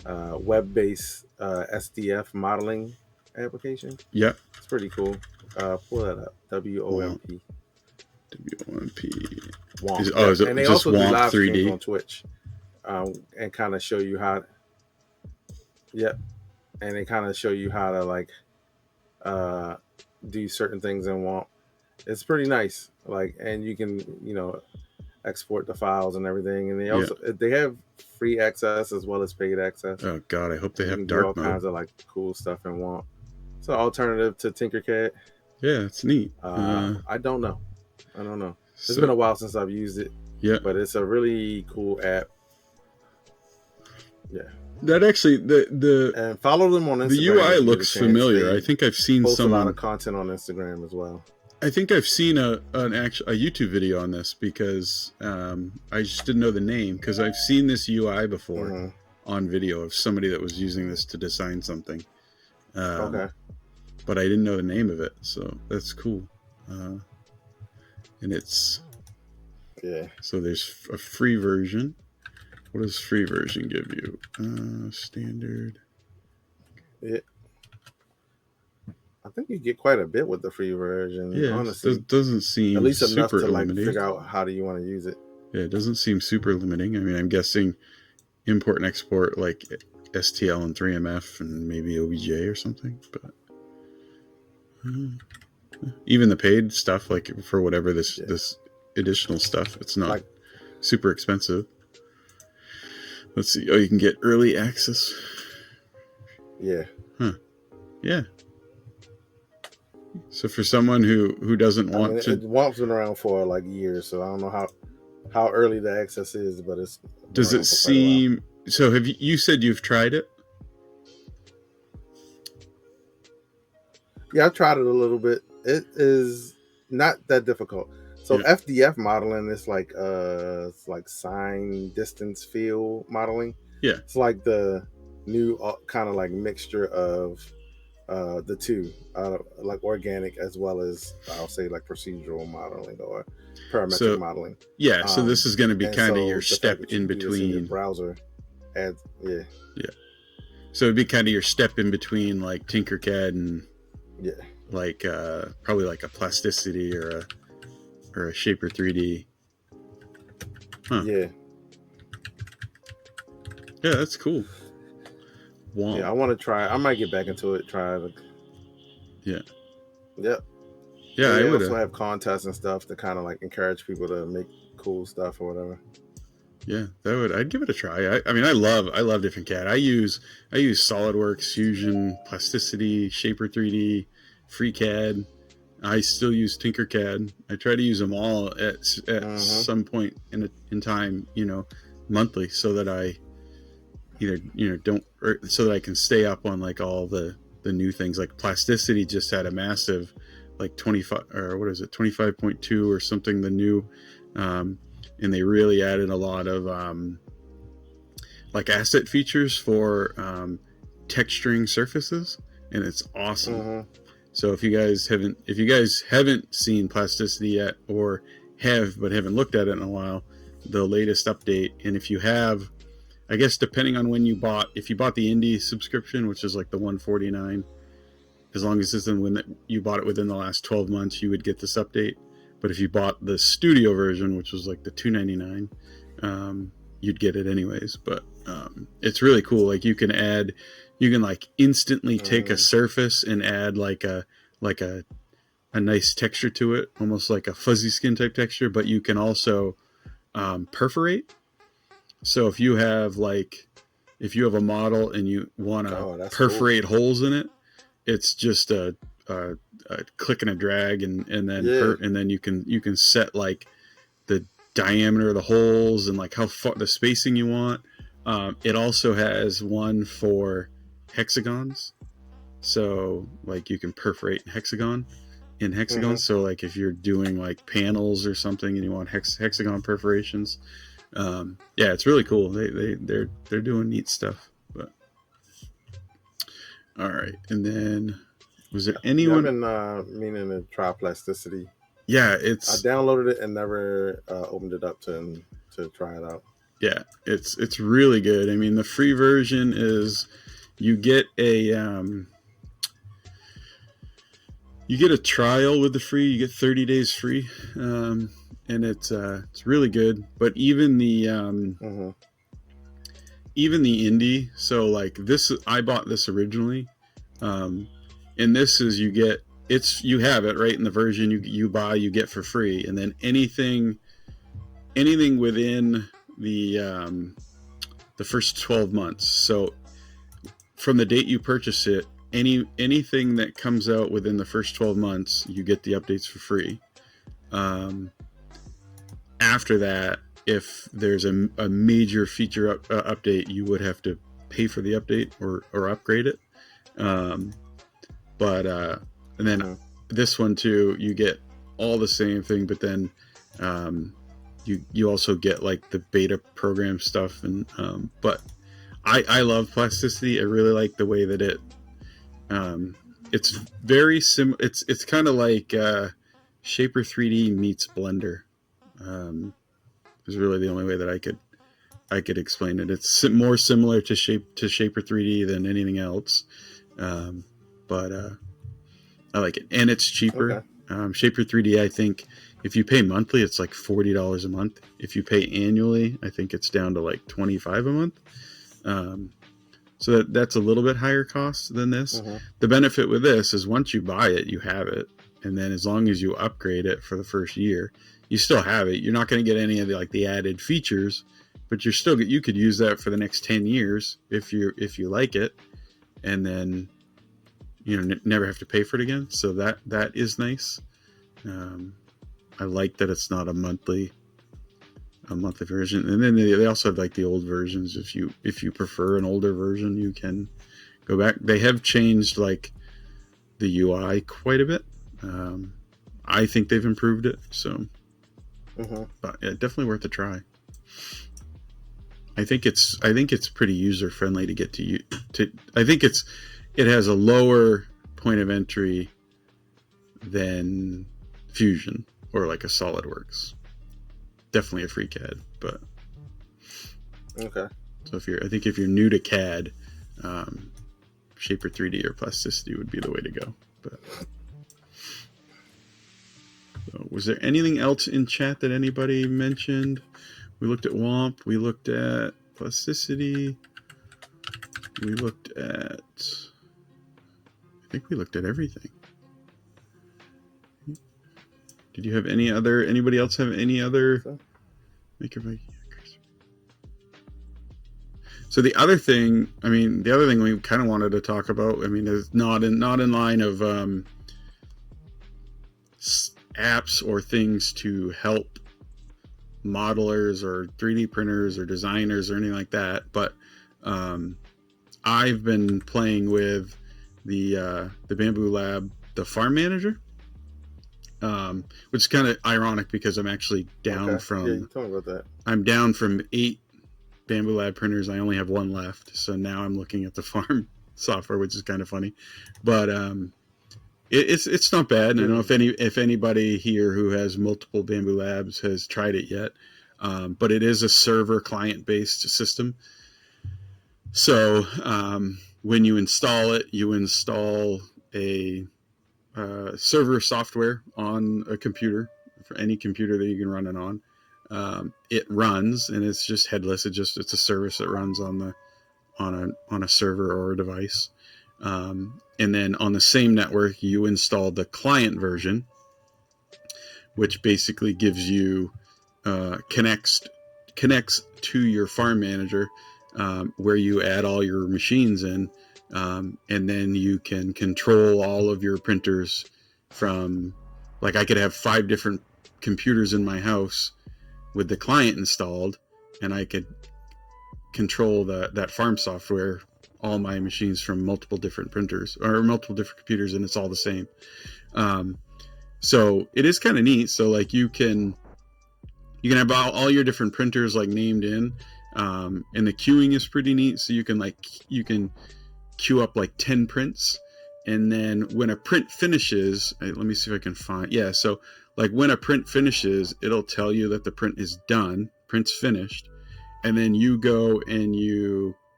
A: web-based SDF modeling application.
B: Yeah,
A: it's pretty cool. Pull that up. WOMP.
B: WOMP.
A: Womp. And they also do live streams on Twitch, and kind of show you how. Yep, and they kind of show you how to like do certain things in Womp. It's pretty nice. And you can export the files and everything. And they also they have free access as well as paid access.
B: Oh God, I hope they have dark
A: mode. All kinds of like cool stuff in Womp. It's an alternative to Tinkercad.
B: Yeah, it's neat.
A: I don't know. It's been a while since I've used it.
B: Yeah,
A: but it's a really cool app. Yeah.
B: That actually
A: and follow them on Instagram.
B: The UI looks familiar. I think I've seen
A: a lot of content on Instagram as well.
B: I think I've seen a YouTube video on this because I just didn't know the name because I've seen this UI before on video of somebody that was using this to design something.
A: Okay.
B: But I didn't know the name of it, so that's cool. And it's So there's a free version. What does free version give you? Standard.
A: Yeah. I think you get quite a bit with the free version.
B: Yeah,
A: honestly,
B: it doesn't seem
A: at least enough
B: super
A: to like
B: limiting.
A: figure out how do you want to use it.
B: Yeah, it doesn't seem super limiting. I mean, I'm guessing import and export like STL and 3MF and maybe OBJ or something, but even the paid stuff, like for whatever this additional stuff, it's not super expensive. Let's see. Oh, you can get early access.
A: Yeah.
B: Huh. Yeah. So for someone who doesn't want to,
A: Womp's been around for like years, so I don't know how early the access is, but it's.
B: Does it seem? So have you said you've tried it?
A: Yeah, I've tried it a little bit. It is not that difficult. So FDF modeling is like sign distance field modeling.
B: Yeah,
A: it's like the new kind of like mixture of the two, like organic as well as I'll say like procedural modeling or parametric modeling.
B: Yeah, so this is going to be kind of your step in between.
A: Your browser adds, yeah.
B: So it'd be kind of your step in between like Tinkercad and like probably like a plasticity or a Shaper 3D. Huh.
A: Yeah,
B: that's cool.
A: Wow. Yeah, I want to try. I might get back into it. Try it.
B: Yeah.
A: Yep.
B: Yeah,
A: I also have contests and stuff to kind of like encourage people to make cool stuff or whatever.
B: Yeah, I'd give it a try. I mean, I love different CAD. I use SolidWorks, Fusion, Plasticity, Shaper 3D, FreeCAD. I still use Tinkercad. I try to use them all at some point in time, monthly, so that I either so that I can stay up on like all the new things. Like Plasticity just had a massive like 25.2 or something, the new, and they really added a lot of like asset features for texturing surfaces, and it's awesome. So if you guys haven't seen Plasticity yet, or haven't looked at it in a while, the latest update, and if you have, I guess depending on when you bought, if you bought the indie subscription, which is like the $149, as long as it's when you bought it within the last 12 months, you would get this update. But if you bought the studio version, which was like the $2.99, you'd get it anyways. But it's really cool. Like you can like instantly take a surface and add like a nice texture to it, almost like a fuzzy skin type texture. But you can also perforate. So if you have a model and you want to perforate holes in it, it's just a click and a drag, and then you can set like the diameter of the holes and like how far the spacing you want. It also has one for hexagons, so like you can perforate in hexagons. So like if you're doing like panels or something and you want hexagon perforations, it's really cool. They're doing neat stuff. But all right, and then was there anyone?
A: I've been meaning to try plasticity.
B: Yeah,
A: I downloaded it and never opened it up to try it out.
B: Yeah, it's really good. I mean, the free version is you get a trial with the free. You get 30 days free, and it's really good. But even the indie, so like this, I bought this originally, and this is you have it right in the version you buy, you get for free, and then anything within the first 12 months. So from the date you purchase it, anything that comes out within the first 12 months, you get the updates for free. After that, if there's a major feature update, you would have to pay for the update or upgrade it. And then this one too, you get all the same thing, but then you also get like the beta program stuff. And but I love plasticity. I really like the way that it's very it's kind of like Shaper 3D meets Blender. Is really the only way that I could explain it. It's more similar to Shaper 3D than anything else. But I like it, and it's cheaper. Okay. Shaper 3D, I think if you pay monthly, it's like $40 a month. If you pay annually, I think it's down to like $25 a month. So that's a little bit higher cost than this. The benefit with this is once you buy it, you have it, and then as long as you upgrade it for the first year, you still have it. You're not going to get any of the added features, but you could use that for the next 10 years if you like it, and then never have to pay for it again. So that is nice. I like that it's not a monthly version, and then they also have like the old versions. If you prefer an older version, you can go back. They have changed like the UI quite a bit. I think they've improved it. So, but yeah, definitely worth a try. I think it's pretty user friendly to get to. I think it has a lower point of entry than Fusion or like a SolidWorks. Definitely a free CAD, but
A: okay.
B: So if you're new to CAD, Shaper 3D or Plasticity would be the way to go. But so was there anything else in chat that anybody mentioned? We looked at WOMP. We looked at Plasticity. We looked at. I think we looked at everything. Did you have anybody else have any other? So the other thing we kind of wanted to talk about, is not in line of apps or things to help modelers or 3D printers or designers or anything like that. But I've been playing with the Bamboo Lab, the Farm Manager. Which is kind of ironic because I'm actually down from.
A: Yeah, tell me about that.
B: I'm down from 8 Bamboo Lab printers. I only have 1 left, so now I'm looking at the farm software, which is kind of funny. But it's not bad. And I don't know if anybody here who has multiple Bamboo Labs has tried it yet. But it is a server client based system. So when you install it, you install a server software on a computer, for any computer that you can run it on. It runs, and it's just headless. It's a service that runs on a server or a device. And then on the same network, you install the client version, which basically gives you connects to your farm manager, where you add all your machines in, and then you can control all of your printers from, like, I could have 5 different computers in my house with the client installed, and I could control that farm software, all my machines from multiple different printers or multiple different computers, and it's all the same. So it is kind of neat. So like you can have all your different printers like named in, and the queuing is pretty neat. So you can queue up like 10 prints, and then when a print finishes, let me see if I can find. Yeah, so like when a print finishes, it'll tell you that the print is done, print's finished, and then you go and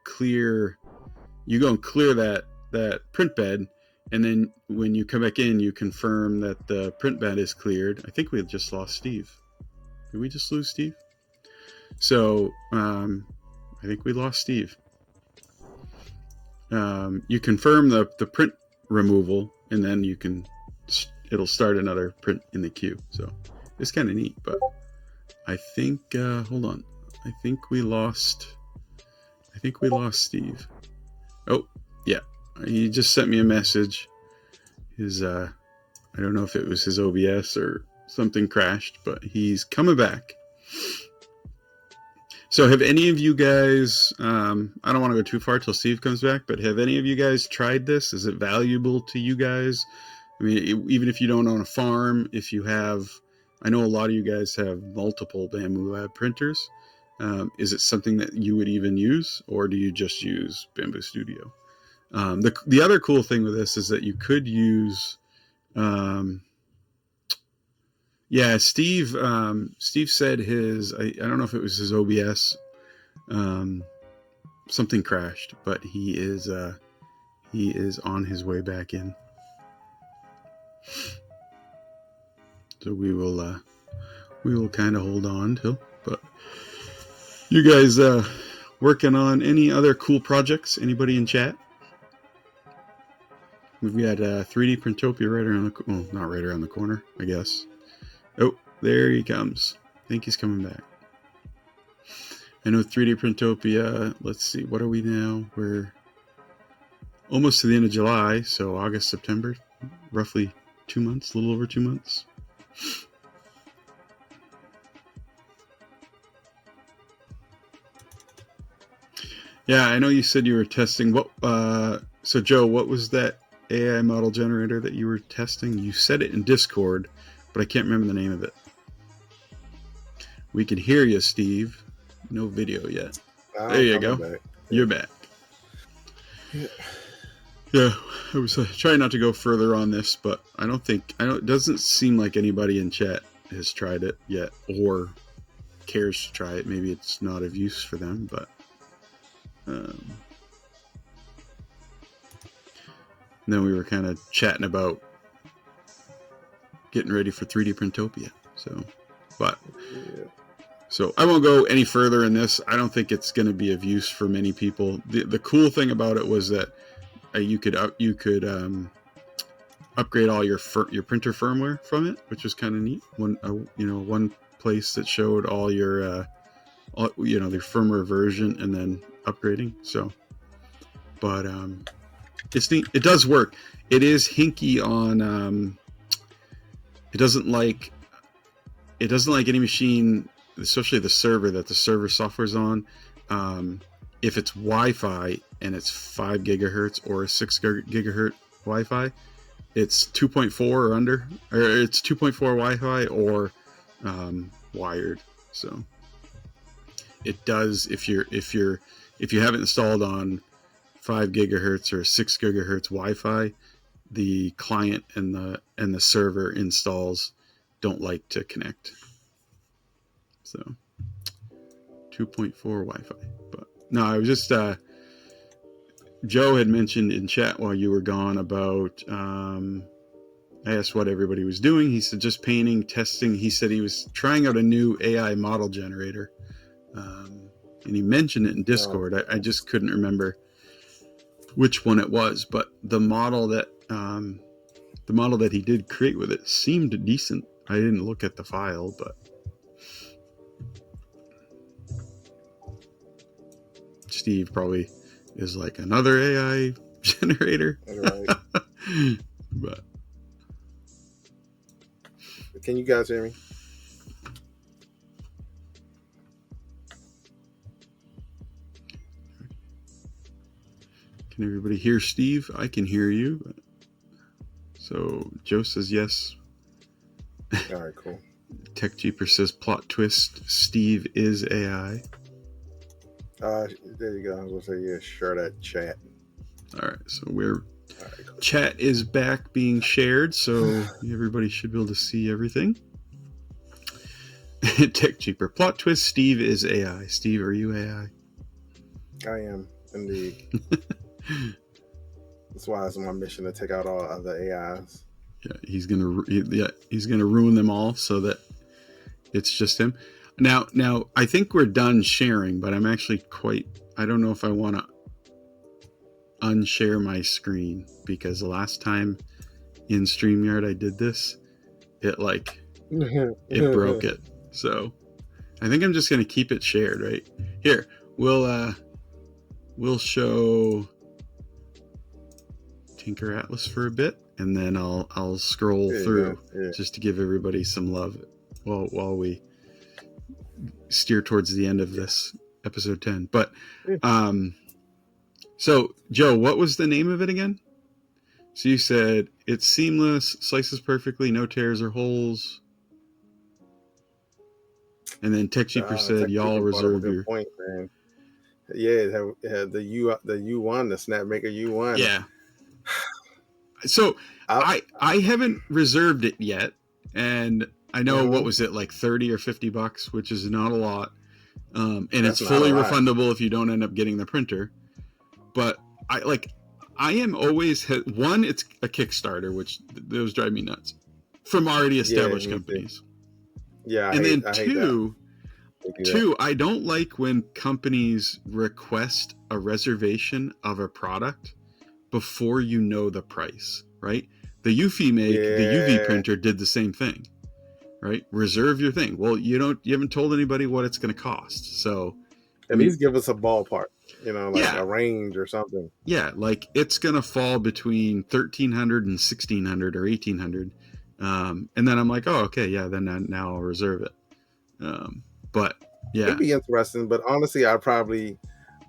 B: clear that print bed, and then when you come back in, you confirm that the print bed is cleared. I think we just lost Steve. Did we just lose Steve? So I think we lost Steve. You confirm the print removal, and then it'll start another print in the queue. So it's kind of neat. But I think hold on. I think we lost Steve. Oh, yeah. He just sent me a message. I don't know if it was his OBS or something crashed, but he's coming back. So have any of you guys, I don't want to go too far till Steve comes back, but have any of you guys tried this? Is it valuable to you guys? I mean, even if you don't own a farm, if you have, I know a lot of you guys have multiple Bamboo Lab printers. Is it something that you would even use, or do you just use Bamboo Studio? The other cool thing with this is that you could use, Steve said his, I don't know if it was his OBS, something crashed, but he is on his way back in. So we will kind of hold on till, but you guys working on any other cool projects? Anybody in chat? We've got 3D Printopia right around not right around the corner, I guess. Oh, there he comes. I think he's coming back. I know 3D Printopia, let's see, what are we now? We're almost to the end of July, so August, September, roughly 2 months, a little over 2 months. Yeah, I know you said you were testing. So Joe, what was that AI model generator that you were testing? You said it in Discord, but I can't remember the name of it. We can hear you, Steve. No video yet. There you go. Back. You're back. Yeah, I was trying not to go further on this, but it doesn't seem like anybody in chat has tried it yet or cares to try it. Maybe it's not of use for them, but then we were kind of chatting about getting ready for 3D Printopia. So I won't go any further in this. I don't think it's going to be of use for many people. The cool thing about it was that you could upgrade all your printer firmware from it, which was kind of neat. One place that showed all your the firmware version and then upgrading. So, but it's neat. It does work. It is hinky on. It doesn't like any machine, especially the server that the server software's on. If it's Wi-Fi and it's 5 gigahertz or 6 gigahertz Wi-Fi, it's 2.4 or under, or it's 2.4 Wi-Fi or wired. So it does if you have it installed on 5 gigahertz or 6 gigahertz Wi-Fi, the client and the server installs don't like to connect. So 2.4 Wi-Fi. But no, I was just Joe had mentioned in chat while you were gone about, I asked what everybody was doing. He said just painting, testing. He said he was trying out a new AI model generator. And he mentioned it in Discord. I just couldn't remember which one it was, but the model that he did create with it seemed decent. I didn't look at the file, but Steve probably is like another AI generator.
A: Right.
B: But
A: can you guys hear me?
B: Can everybody hear Steve? I can hear you. So Joe says yes.
A: All right, cool.
B: Tech Jeeper says plot twist. Steve is AI.
A: There you go. I was gonna say yeah, share that chat.
B: All right, so cool. Chat is back being shared, so everybody should be able to see everything. Tech Jeeper plot twist. Steve is AI. Steve, are you AI?
A: I am indeed. That's why it's my mission to take out all other AIs.
B: Yeah, he's gonna ruin them all so that it's just him. Now, I think we're done sharing, but I'm actually I don't know if I want to unshare my screen, because the last time in StreamYard I did this, it broke it. So I think I'm just gonna keep it shared right here. We'll show Tinker Atlas for a bit, and then I'll scroll through just to give everybody some love while we steer towards the end of this episode 10. But so Joe, what was the name of it again? So you said it's seamless, slices perfectly, no tears or holes. And then Tech Jeeper said, "Y'all reserve your
A: point, man." Yeah, it had the U1, the Snapmaker U1.
B: Yeah. So I haven't reserved it yet, and I know what was it, like $30 or $50, which is not a lot, and it's fully refundable if you don't end up getting the printer. But I am always one. It's a Kickstarter, which those drive me nuts from already established companies.
A: Yeah,
B: and then two, I don't like when companies request a reservation of a product before you know the price, right? The Eufy the UV printer did the same thing, right? Reserve your thing. Well, you haven't told anybody what it's going to cost, so
A: at least give us a ballpark, a range or something.
B: Yeah, like it's going to fall between $1,300 and $1,600 or $1,800, and then I'm like, oh, okay, yeah, then now I'll reserve it. But yeah,
A: it'd be interesting. But honestly, I probably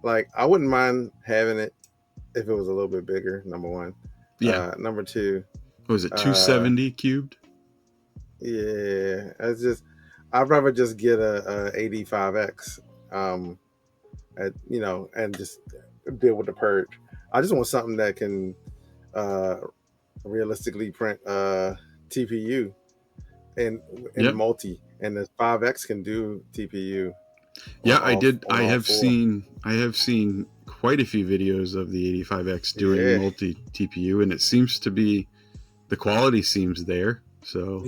A: I wouldn't mind having it if it was a little bit bigger. Number one.
B: Yeah.
A: Number two.
B: What was it, 270 cubed?
A: Yeah, I'd rather just get a 85X, and just deal with the purge. I just want something that can realistically print TPU and multi, and the 5X can do TPU.
B: Yeah, I have seen quite a few videos of the 85X doing multi TPU, and it seems to be, the quality seems there. So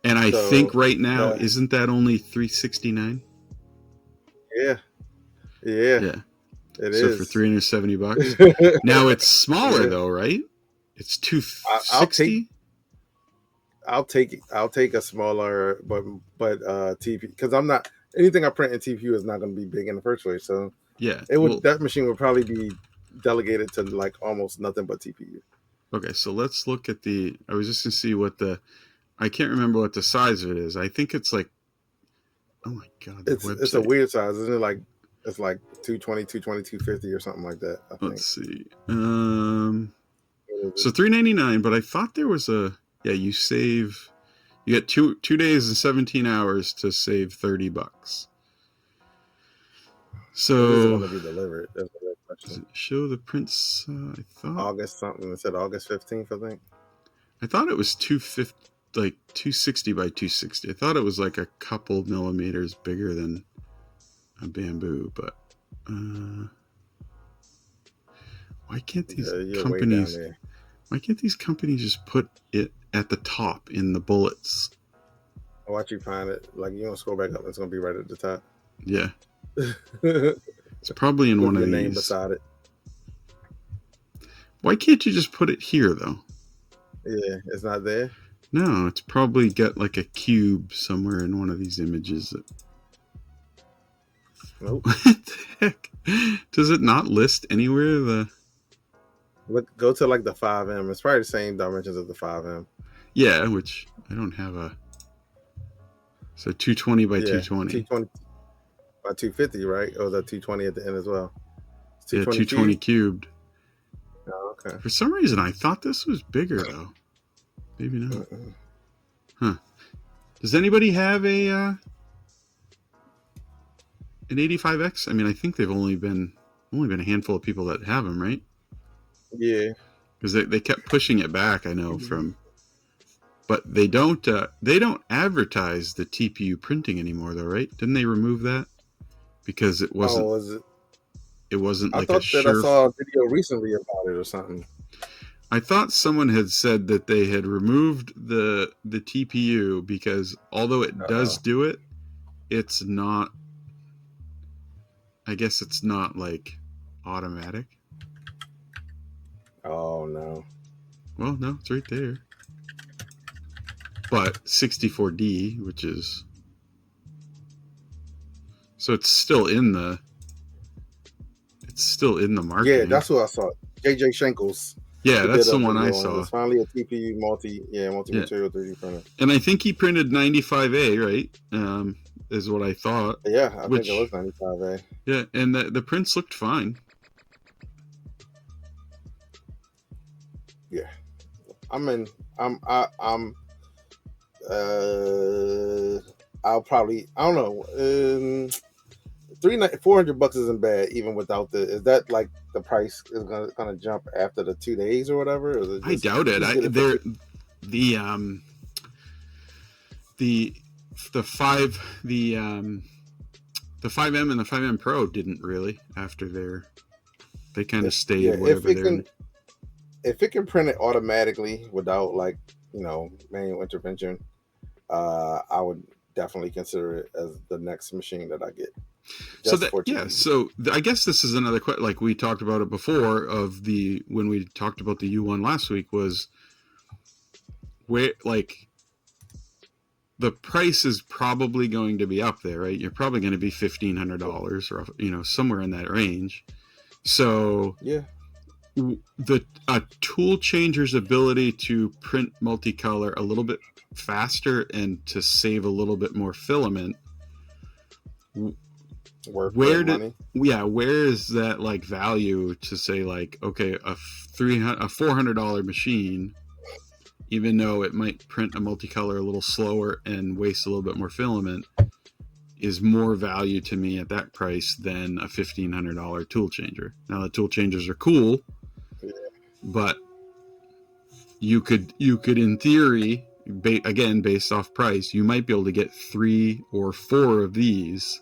B: and I think right now, isn't that only $369?
A: Yeah. It is.
B: So for $370. Now it's smaller though, right? It's $260.
A: I'll take a smaller, but TP, because I'm not, anything I print in TPU is not going to be big in the first place. So
B: yeah,
A: that machine would probably be delegated to almost nothing but TPU.
B: Okay, so let's look at I was just going to see I can't remember what the size of it is. I think it's oh my God.
A: It's a weird size, isn't it? It's 220, 250 or something like that, I think.
B: Let's see. So $399, but I thought there was you get 2 days and 17 hours to save $30. So
A: is it going to be delivered? That's the question.
B: Does it show the prints? I thought
A: August something. It said August 15th, I think.
B: I thought it was 260 by 260. I thought it was a couple millimeters bigger than a bamboo, but Why can't these
A: You're way down
B: companies?
A: there.
B: Why can't these companies just put it at the top in the bullets?
A: I'll watch you find it. Like you don't scroll back up, it's gonna be right at the top.
B: Yeah. It's probably in
A: with
B: one of
A: your
B: these.
A: name beside it.
B: Why can't you just put it here though?
A: Yeah, it's not there.
B: No, it's probably got like a cube somewhere in one of these images.
A: Nope.
B: What the heck? Does it not list anywhere
A: Go to like the 5M. It's probably the same dimensions as the 5M.
B: Yeah, which I don't have a. So 220 by 220.
A: 220 by 250, right? Or the 220 at the end as well.
B: It's 220 cubed.
A: Oh, okay.
B: For some reason, I thought this was bigger though. Maybe not. Huh? Does anybody have an 85X? I mean, I think they've only been a handful of people that have them, right?
A: Yeah.
B: Because they kept pushing it back. I know but they don't advertise the TPU printing anymore, though, right? Didn't they remove that because it wasn't?
A: Oh, was it?
B: It wasn't
A: I
B: like
A: thought that I saw a video recently about it or something.
B: I thought someone had said that they had removed the TPU because although it does do it, it's not. I guess it's not like automatic.
A: Oh no.
B: Well, no, it's right there. But 64D, which is so it's still in the market.
A: Yeah, that's what I saw. JJ Schenkels.
B: Yeah, that's the one I saw.
A: It's finally a TPU multi-material 3D printer.
B: And I think he printed 95A, right? Is what I thought.
A: Yeah, I think it was 95A.
B: Yeah, and the prints looked fine.
A: Yeah, I'll probably, I don't know, $400 isn't bad even without is that like the price is gonna jump after the 2 days or whatever? Or is it
B: I doubt it. The 5M and the 5M Pro didn't really after they kind of stayed whatever they're.
A: If it can print it automatically without like manual intervention, I would definitely consider it as the next machine that I get.
B: So I guess this is another question. Like we talked about it before when we talked about the U1 last week was where like the price is probably going to be up there, right? You're probably going to be $1,500 or somewhere in that range. So
A: yeah.
B: A tool changer's ability to print multicolor a little bit faster and to save a little bit more filament. Where is that like value to say like, okay, a $400 machine, even though it might print a multicolor a little slower and waste a little bit more filament, is more value to me at that price than a $1,500 tool changer. Now the tool changers are cool. But you could in theory, again based off price, you might be able to get 3 or 4 of these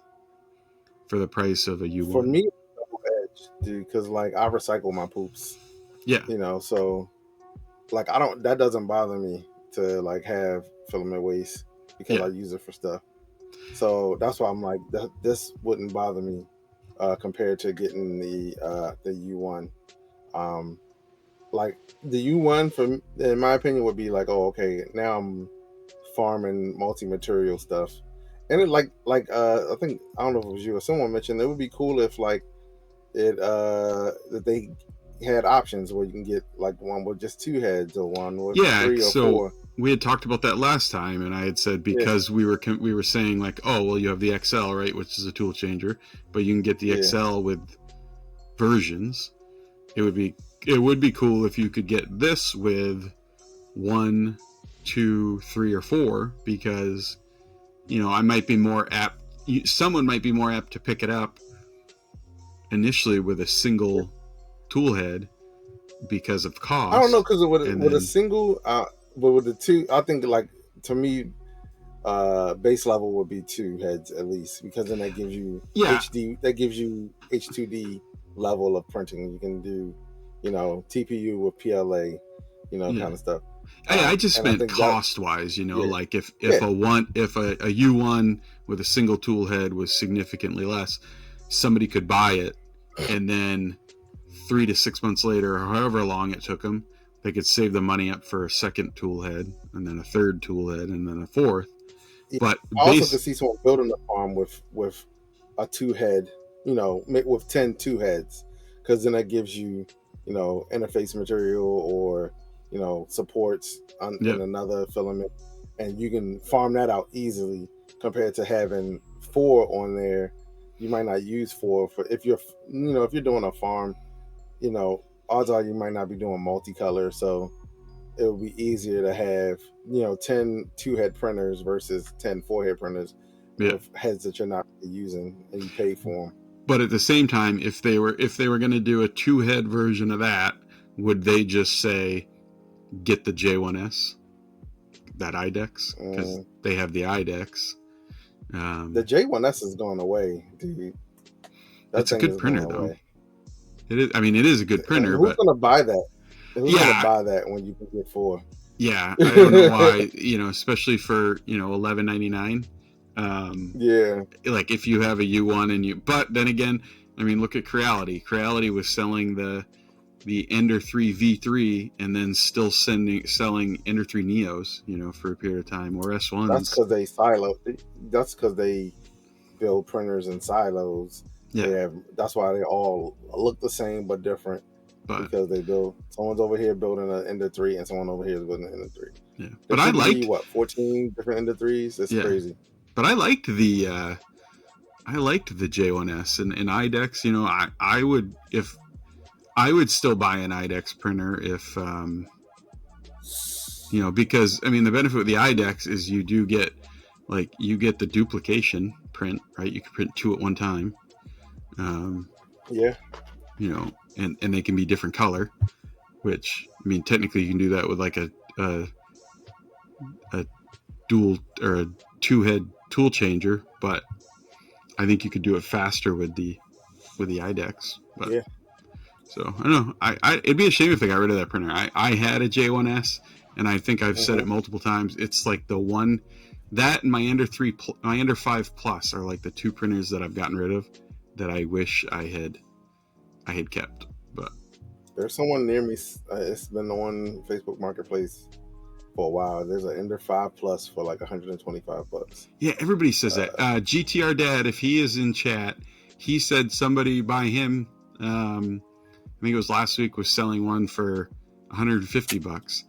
B: for the price of a U1.
A: For me, it's double edge, dude, because like I recycle my poops.
B: Yeah.
A: So like that doesn't bother me to like have filament waste because I use it for stuff. So that's why I'm like this wouldn't bother me compared to getting the U1. Like the U1 in my opinion would be like, oh, okay, now I'm farming multi-material stuff. And it like I think, I don't know if it was you or someone mentioned it would be cool if like it that they had options where you can get like one with just 2 heads or one with 3 or 4.
B: We had talked about that last time, and I had said because we were saying like, oh well, you have the XL, right, which is a tool changer, but you can get the XL with versions. It would be cool if you could get this with 1, 2, 3, or 4, because I might be more apt. Someone might be more apt to pick it up initially with a single tool head because of cost.
A: I don't know, because with a single, but with the 2, I think like to me, base level would be 2 heads at least, because then that gives you HD. That gives you H2D level of printing. You can do, TPU with PLA, kind of stuff.
B: I just meant cost wise, like if a U1 with a single tool head was significantly less, somebody could buy it, and then 3 to 6 months later, or however long it took them, they could save the money up for a second tool head, and then a third tool head, and then a fourth.
A: Yeah, but I also could see someone building a farm with a two head, with 10 two heads, because then that gives you, interface material or supports in another filament, and you can farm that out easily compared to having 4 on there. You might not use 4 for if you're doing a farm, odds are you might not be doing multicolor, so it would be easier to have 10 2-head printers versus 10 4-head printers with heads that you're not using and you pay for them.
B: But at the same time, if they were going to do a 2-head version of that, would they just say get the J1S, that IDEX, because they have the IDEX?
A: The J1S is going away, dude.
B: That's a good printer, though. It is. I mean, it is a good printer.
A: And who's going to buy that? Who's going to buy that when you can get 4?
B: Yeah, I don't know why. Especially for $11.99. Like if you have a U1 but then again, I mean, look at Creality. Creality was selling the Ender 3 V3 and then still selling Ender 3 Neos, for a period of time, or S1s.
A: That's because they silo. That's because they build printers in silos. Yeah, that's why they all look the same but different. Because they build, someone's over here building an Ender 3 and someone over here is building an Ender 3.
B: Yeah, but I liked
A: 14 different Ender 3s. That's crazy.
B: But I liked the J1S and IDEX. I would still buy an IDEX printer if because I mean the benefit with the IDEX is you do get the duplication print, right? You can print 2 at one time. And they can be different color, which I mean technically you can do that with like a dual or a 2-head tool changer, but I think you could do it faster with the IDEX. But, so I don't know. I it'd be a shame if they got rid of that printer. I had a J1S, and I think I've said it multiple times. It's like the one that and my Ender 5 Plus are like the 2 printers that I've gotten rid of that I wish I had kept. But
A: there's someone near me. It's been on Facebook Marketplace for a while. There's an Ender 5 Plus for like $125.
B: Yeah, everybody says that. GTR Dad, if he is in chat, he said somebody by him, I think it was last week, was selling one for $150.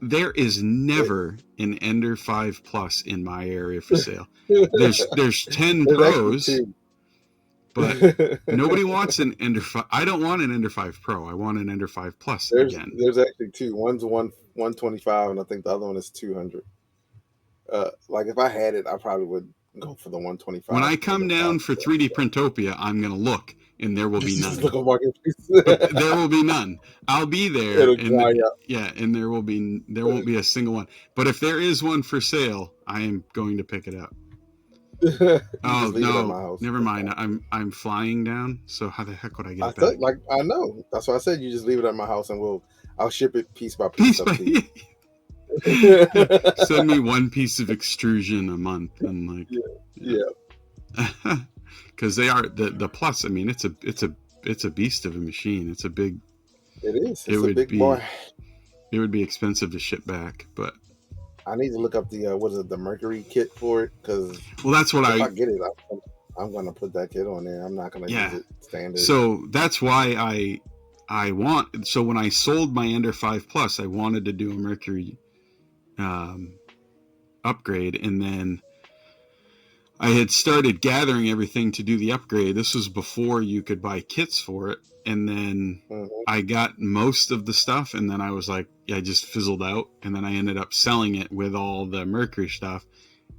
B: There is never an Ender 5 Plus in my area for sale. There's 10 Pros, but nobody wants an Ender 5. I don't want an Ender 5 Pro. I want an Ender 5 Plus again.
A: There's actually 2. One's 125, and I think the other one is 200. Like if I had it, I probably would go for the 125.
B: When I come down for 3D Printopia, I'm gonna look, and there will be none. There will be none. I'll be there. And there won't be a single one. But if there is one for sale, I am going to pick it up. Oh no! Never mind. I'm flying down. So how the heck would I get it back?
A: I know. That's why I said you just leave it at my house, and I'll ship it piece by piece.
B: Send me 1 piece of extrusion a month, and because they are the Plus. I mean, it's a beast of a machine. It's a big.
A: It is. It's a big boy.
B: It would be expensive to ship back, but
A: I need to look up the Mercury kit for it, because
B: that's what
A: if I get it, I'm gonna put that kit on there. I'm not gonna use it standard.
B: So that's why I want. So when I sold my Ender 5 Plus, I wanted to do a Mercury upgrade, and then I had started gathering everything to do the upgrade. This was before you could buy kits for it, and then I got most of the stuff, and then I was like, I just fizzled out, and then I ended up selling it with all the Mercury stuff,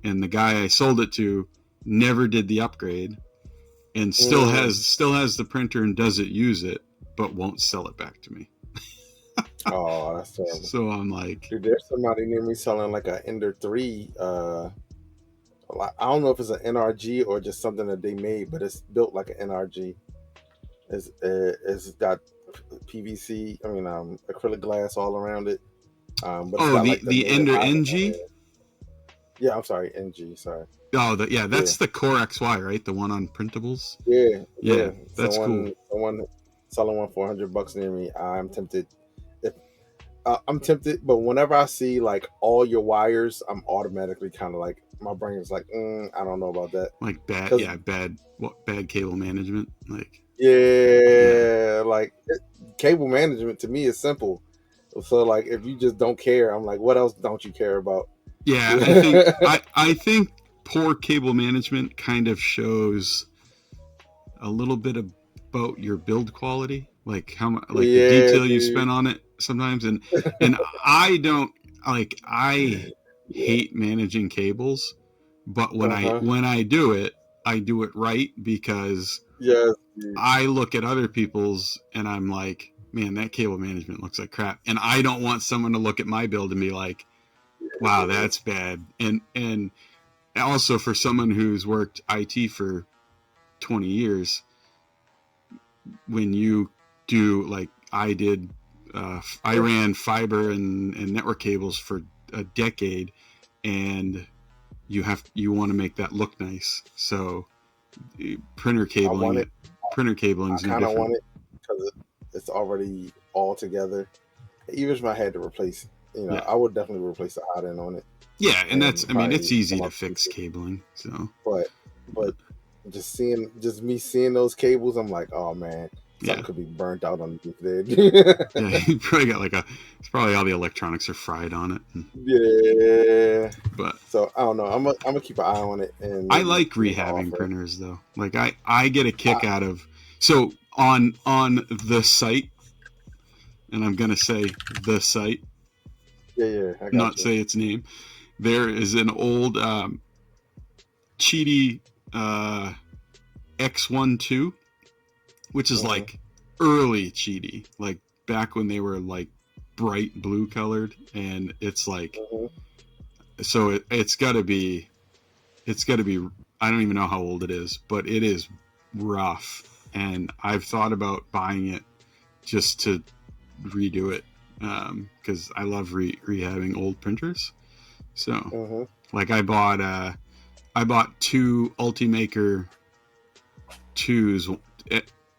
B: and the guy I sold it to never did the upgrade, and still has the printer and doesn't use it, but won't sell it back to me.
A: Oh, that's terrible.
B: So I'm like,
A: dude, there's somebody near me selling like an Ender 3. I don't know if it's an NRG or just something that they made, but it's built like an NRG. It's got PVC. I mean, acrylic glass all around it. But it's
B: Oh,
A: got like the
B: the
A: native
B: Ender
A: island on
B: NG.
A: there. Yeah, I'm sorry, NG. Sorry.
B: Oh, that's
A: Yeah,
B: the Core XY, right? The one on printables.
A: yeah,
B: Yeah,
A: yeah.
B: that's cool.
A: Someone selling one for $100 near me. I'm tempted. If I'm tempted, but whenever I see like all your wires, I'm automatically kind of like my brain is like, I don't know about that.
B: Like
A: Because
B: bad cable management. Like, yeah,
A: yeah, like cable management to me is simple. So like if you just don't care, I'm like, what else don't you care about?
B: yeah.
A: Yeah,
B: I think poor cable management kind of shows a little bit about your build quality, like how much, like the
A: yeah,
B: detail you
A: dude.
B: spend on it sometimes. And I don't like, I
A: Yeah.
B: hate managing cables, but
A: Uh-huh.
B: when I do it right, because
A: Yes, dude.
B: I look at other people's and I'm like, man, that cable management looks like crap. And I don't want someone to look at my build and be like, wow,
A: Yeah.
B: that's bad. And also, for someone who's worked IT for 20 years, when you do like I did, I ran fiber and network cables for a decade, and you want to make that look nice. So printer
A: I want it.
B: cabling
A: I
B: is no
A: kind of
B: different.
A: want it because it's already all together. Even if I had to replace,
B: Yeah,
A: I would definitely replace the hot end on it
B: yeah, and
A: and
B: I mean, it's
A: probably
B: easy
A: some
B: to
A: other
B: fix
A: pieces.
B: cabling. So,
A: But but just me seeing those cables, I'm like, oh man,
B: yeah,
A: something could be burnt out underneath there.
B: yeah, you probably got like it's probably all the electronics are fried on it.
A: Yeah.
B: But
A: So I don't know. I'm gonna keep an eye on it and
B: I
A: maybe
B: like
A: make an
B: rehabbing
A: offer.
B: printers though. Like, I get a
A: I,
B: kick out of, so on the site, and I'm gonna say the site,
A: yeah, yeah, I got
B: not
A: you.
B: say its name. There is an old Cheaty X12, which is
A: Hmm.
B: like early Cheaty, like back when they were like bright blue colored, and it's like,
A: Hmm.
B: so it's got to be, I don't even know how old it is, but it is rough, and I've thought about buying it just to redo it, because I love rehabbing old printers. So
A: Hmm.
B: like I bought two Ultimaker 2s,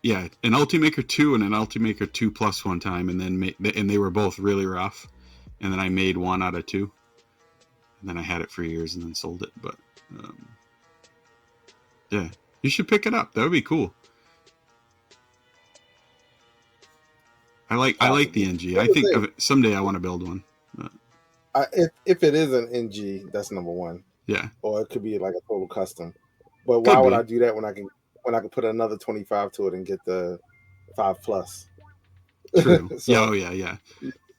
B: yeah, an Ultimaker 2 and an Ultimaker 2 Plus one time, and and they were both really rough, and then I made one out of two, and then I had it for years and then sold it. But um, yeah, you should pick it up. That would be cool. I like the
A: Possibly.
B: NG.
A: Here's
B: I
A: the
B: think
A: thing.
B: of it, someday I want to build one.
A: If it is an NG, that's number one.
B: Yeah,
A: Or it could be like a total custom. But why
B: could
A: would I
B: be
A: do that when I can put another 25 to it and get the 5 plus?
B: true. Yeah,
A: So
B: oh yeah, yeah,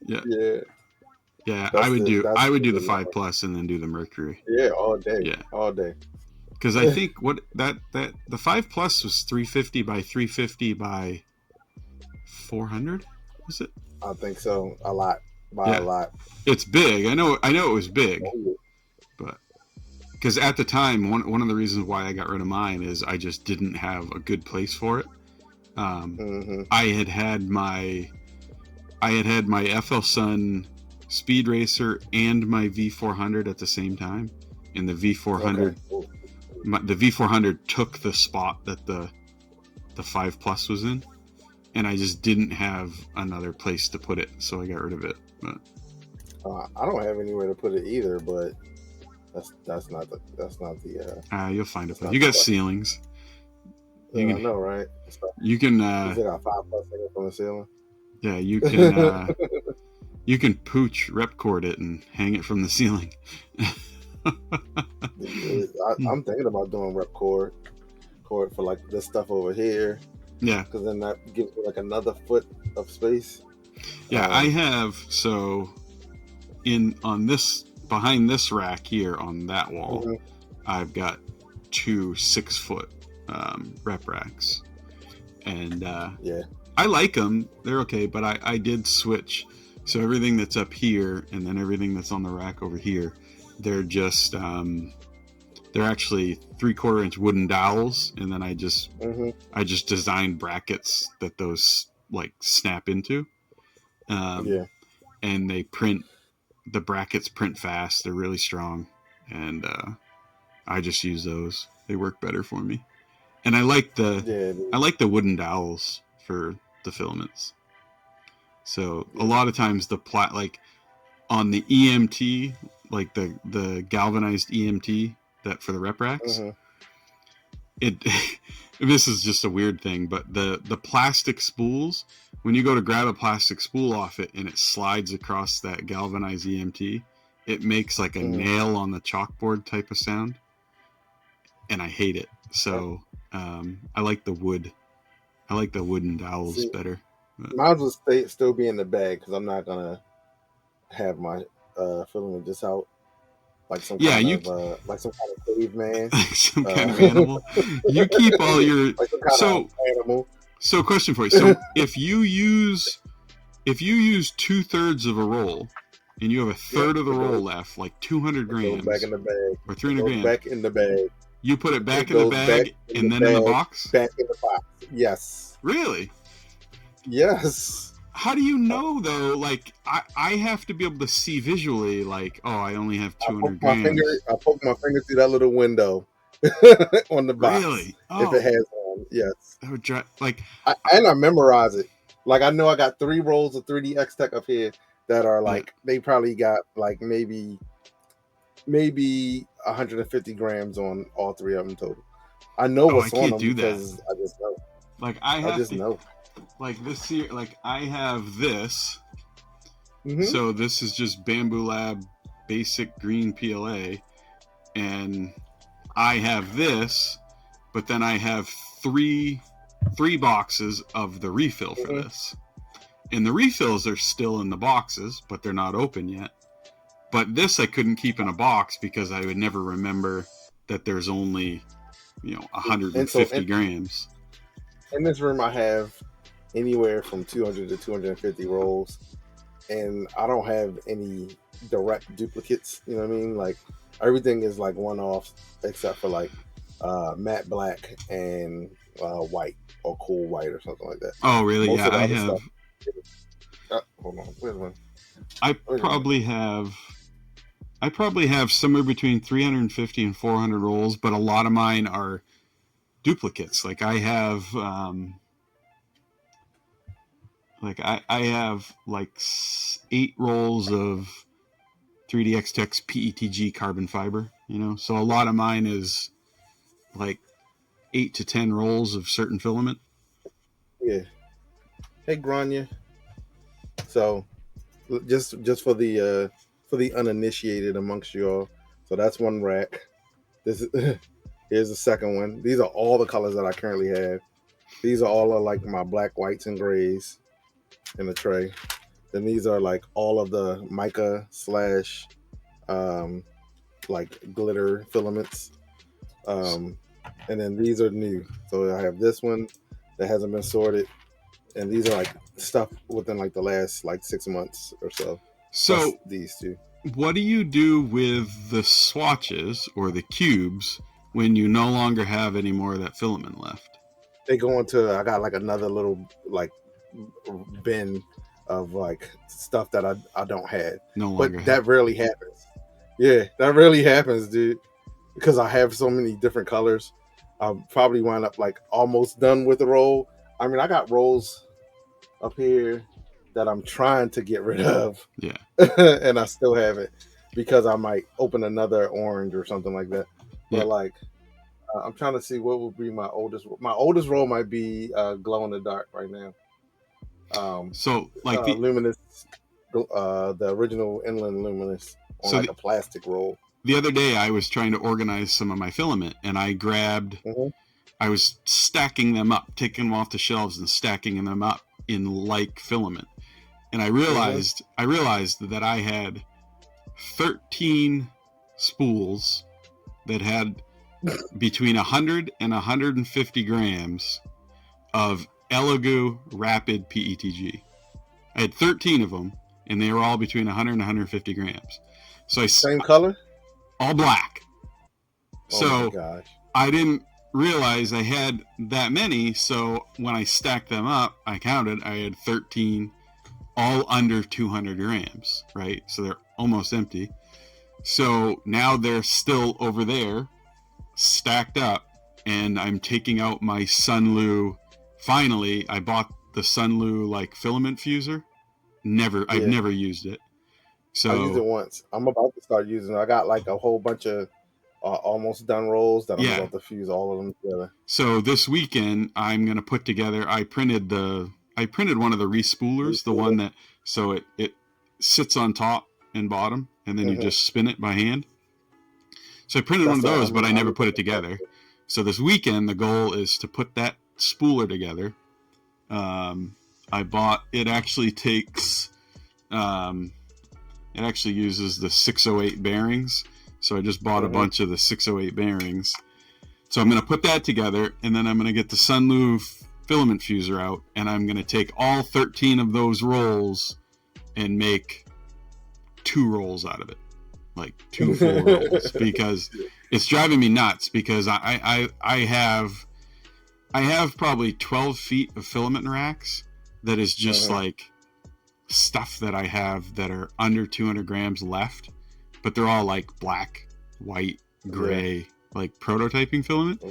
B: yeah,
A: yeah,
B: yeah.
A: that's
B: I would do the
A: really my
B: 5 plus and then do the Mercury.
A: yeah, all day,
B: Yeah,
A: all day.
B: because I think what that the 5 plus was 350 by 350 by 400. Was it?
A: I think so. A lot by a
B: Yeah,
A: lot.
B: it's big. I know it was big, but because at the time, one of the reasons why I got rid of mine is I just didn't have a good place for it. Um,
A: Mm-hmm.
B: I had my FL Sun Speed Racer and my V400 at the same time, and
A: Okay. Cool.
B: the V400 took the spot that the 5 plus was in, and I just didn't have another place to put it, so I got rid of it. But
A: I don't have anywhere to put it either, but that's not the
B: you'll find a
A: that's
B: place.
A: not
B: You
A: the
B: got
A: question.
B: ceilings. You
A: I
B: can
A: know, right?
B: you can
A: You said got 5 plus hanging from the ceiling.
B: yeah,
A: I,
B: you can pooch repcord it and hang it from the ceiling.
A: I'm thinking about doing cord for like this stuff over here,
B: Yeah,
A: because then that gives me like another foot of space.
B: yeah. I have, so in on this, behind this rack here on that wall,
A: Mhm.
B: I've got two 6 foot rep racks, and
A: Yeah.
B: I like them. They're okay, but I did switch. So everything that's up here and then everything that's on the rack over here, they're just they're actually 3/4 inch wooden dowels, and then
A: Hmm.
B: I just designed brackets that those like snap into.
A: Yeah.
B: And they print, the brackets print fast. They're really strong. And I just use those. They work better for me. And I like the wooden dowels for the filaments. So a lot of times like on the EMT, like the galvanized EMT that for the rep racks, it this is just a weird thing, but the plastic spools, when you go to grab a plastic spool off it and it slides across that galvanized EMT, it makes like a nail on the chalkboard type of sound, and I hate it. So I like the wood. I like the wooden dowels better.
A: Mine will still be in the bag because I'm not gonna have my filament just out like some kind of caveman,
B: some kind of animal. You keep all your
A: like some kind of animal.
B: So, question for you: so if you use 2/3 of a roll, and you have a third of the roll left, like 200 grams,
A: back in the bag,
B: or 300 grams,
A: back in the bag.
B: You put it back in the bag and then in the box?
A: Back in the box. Yes.
B: Really?
A: Yes.
B: How do you know, though? Like, I have to be able to see visually, like, oh, I only have 200 grams.
A: I poke my finger through that little window on the box.
B: Really?
A: Oh. If it has one, yes.
B: That would drive, like...
A: And I memorize it. Like, I know I got 3 rolls of 3D X-Tech up here that are, like, they probably got, like, maybe 150 grams on all 3 of them total. I know what's on them because I just know.
B: Like I just know. Like this here, like I have this. So this is just Bamboo Lab basic green PLA, and I have this, but then I have three boxes of the refill for this, and the refills are still in the boxes, but they're not open yet. But this I couldn't keep in a box because I would never remember that there's only, 150 grams.
A: In this room, I have anywhere from 200 to 250 rolls, and I don't have any direct duplicates. You know what I mean? Like everything is like one-off, except for like matte black and white or cool white or something like that.
B: Oh, really? Most I have.
A: Hold on, where's one?
B: I probably have somewhere between 350 and 400 rolls, but a lot of mine are duplicates. Like I have, I have like 8 rolls of 3D X-Tech's PETG carbon fiber, so a lot of mine is like 8 to 10 rolls of certain filament.
A: Yeah. Hey, Grania. So just for the uninitiated amongst you all, so that's one rack. Here's the second one. These are all the colors that I currently have. These are all like my black, whites, and grays in the tray. Then these are like all of the mica / like glitter filaments. And then these are new. So I have this one that hasn't been sorted, and these are like stuff within like the last like 6 months or so.
B: So
A: these two.
B: What do you do with the swatches or the cubes when you no longer have any more of that filament left?
A: They go into, I got like another little like bin of like stuff that I don't have.
B: No longer.
A: But that rarely happens. Yeah, that rarely happens, dude. Because I have so many different colors. I'll probably wind up like almost done with the roll. I mean, I got rolls up here that I'm trying to get rid of.
B: Yeah.
A: And I still have it because I might open another orange or something like that. But like, I'm trying to see what would be my oldest. My oldest roll might be glow in the dark right now.
B: So like
A: the luminous, the original Inland Luminous on like a plastic roll.
B: The other day I was trying to organize some of my filament, and I grabbed. I was stacking them up, taking them off the shelves and stacking them up in like filament, and I realized that I had 13 spools that had between 100 and 150 grams of Elegoo Rapid PETG. I had 13 of them, and they were all between 100 and 150 grams. So
A: same color?
B: All black.
A: Oh my gosh.
B: I didn't realize I had that many. So when I stacked them up, I counted, I had 13 all under 200 grams, right? So they're almost empty. So now they're still over there, stacked up, and I'm taking out my Sunlu. Finally, I bought the Sunlu like filament fuser. I've never used it. So
A: I used it once. I'm about to start using it. I got like a whole bunch of almost done rolls that I'm about to fuse all of them together.
B: So this weekend I'm gonna put together. I printed one of the respoolers, the one that so it sits on top and bottom, and then you just spin it by hand. So I printed one of those, but I never put it together. So this weekend the goal is to put that spooler together. I bought it. Actually takes. It actually uses the 608 bearings. So I just bought a bunch of the 608 bearings. So I'm going to put that together, and then I'm going to get the Sunlu filament fuser out, and I'm going to take all 13 of those rolls and make 2 rolls out of it. Like 2 full rolls, because it's driving me nuts, because I have probably 12 feet of filament racks that is just like stuff that I have that are under 200 grams left, but they're all like black, white, gray, like prototyping filament.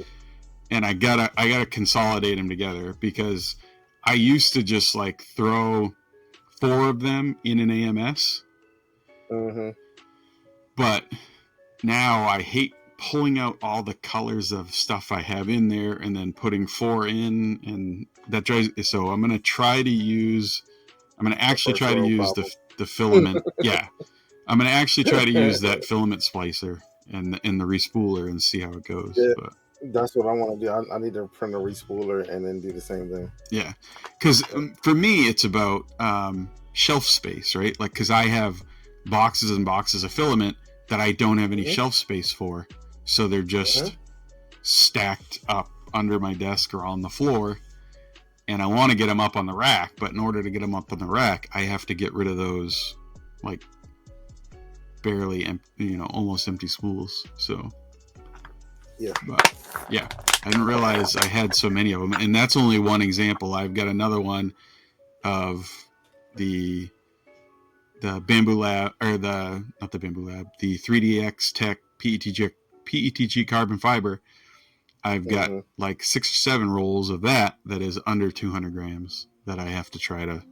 B: And I gotta consolidate them together, because I used to just like throw 4 of them in an AMS. But now I hate pulling out all the colors of stuff I have in there and then putting 4 in, and that drives. So I'm gonna actually try to use the filament. I'm gonna actually try to use that filament splicer and the respooler and see how it goes. But
A: that's what I want to do. I need to print a respooler and then do the same thing.
B: Yeah, because for me it's about shelf space, right? Like, because I have boxes and boxes of filament that I don't have any shelf space for, so they're just stacked up under my desk or on the floor, and I want to get them up on the rack, but in order to get them up on the rack, I have to get rid of those like barely empty, almost empty spools. So but I didn't realize I had so many of them, and that's only one example. I've got another one of the Bamboo Lab, or not the Bamboo Lab, the 3DX Tech PETG carbon fiber. I've got like 6 or 7 rolls of that is under 200 grams that I have to try to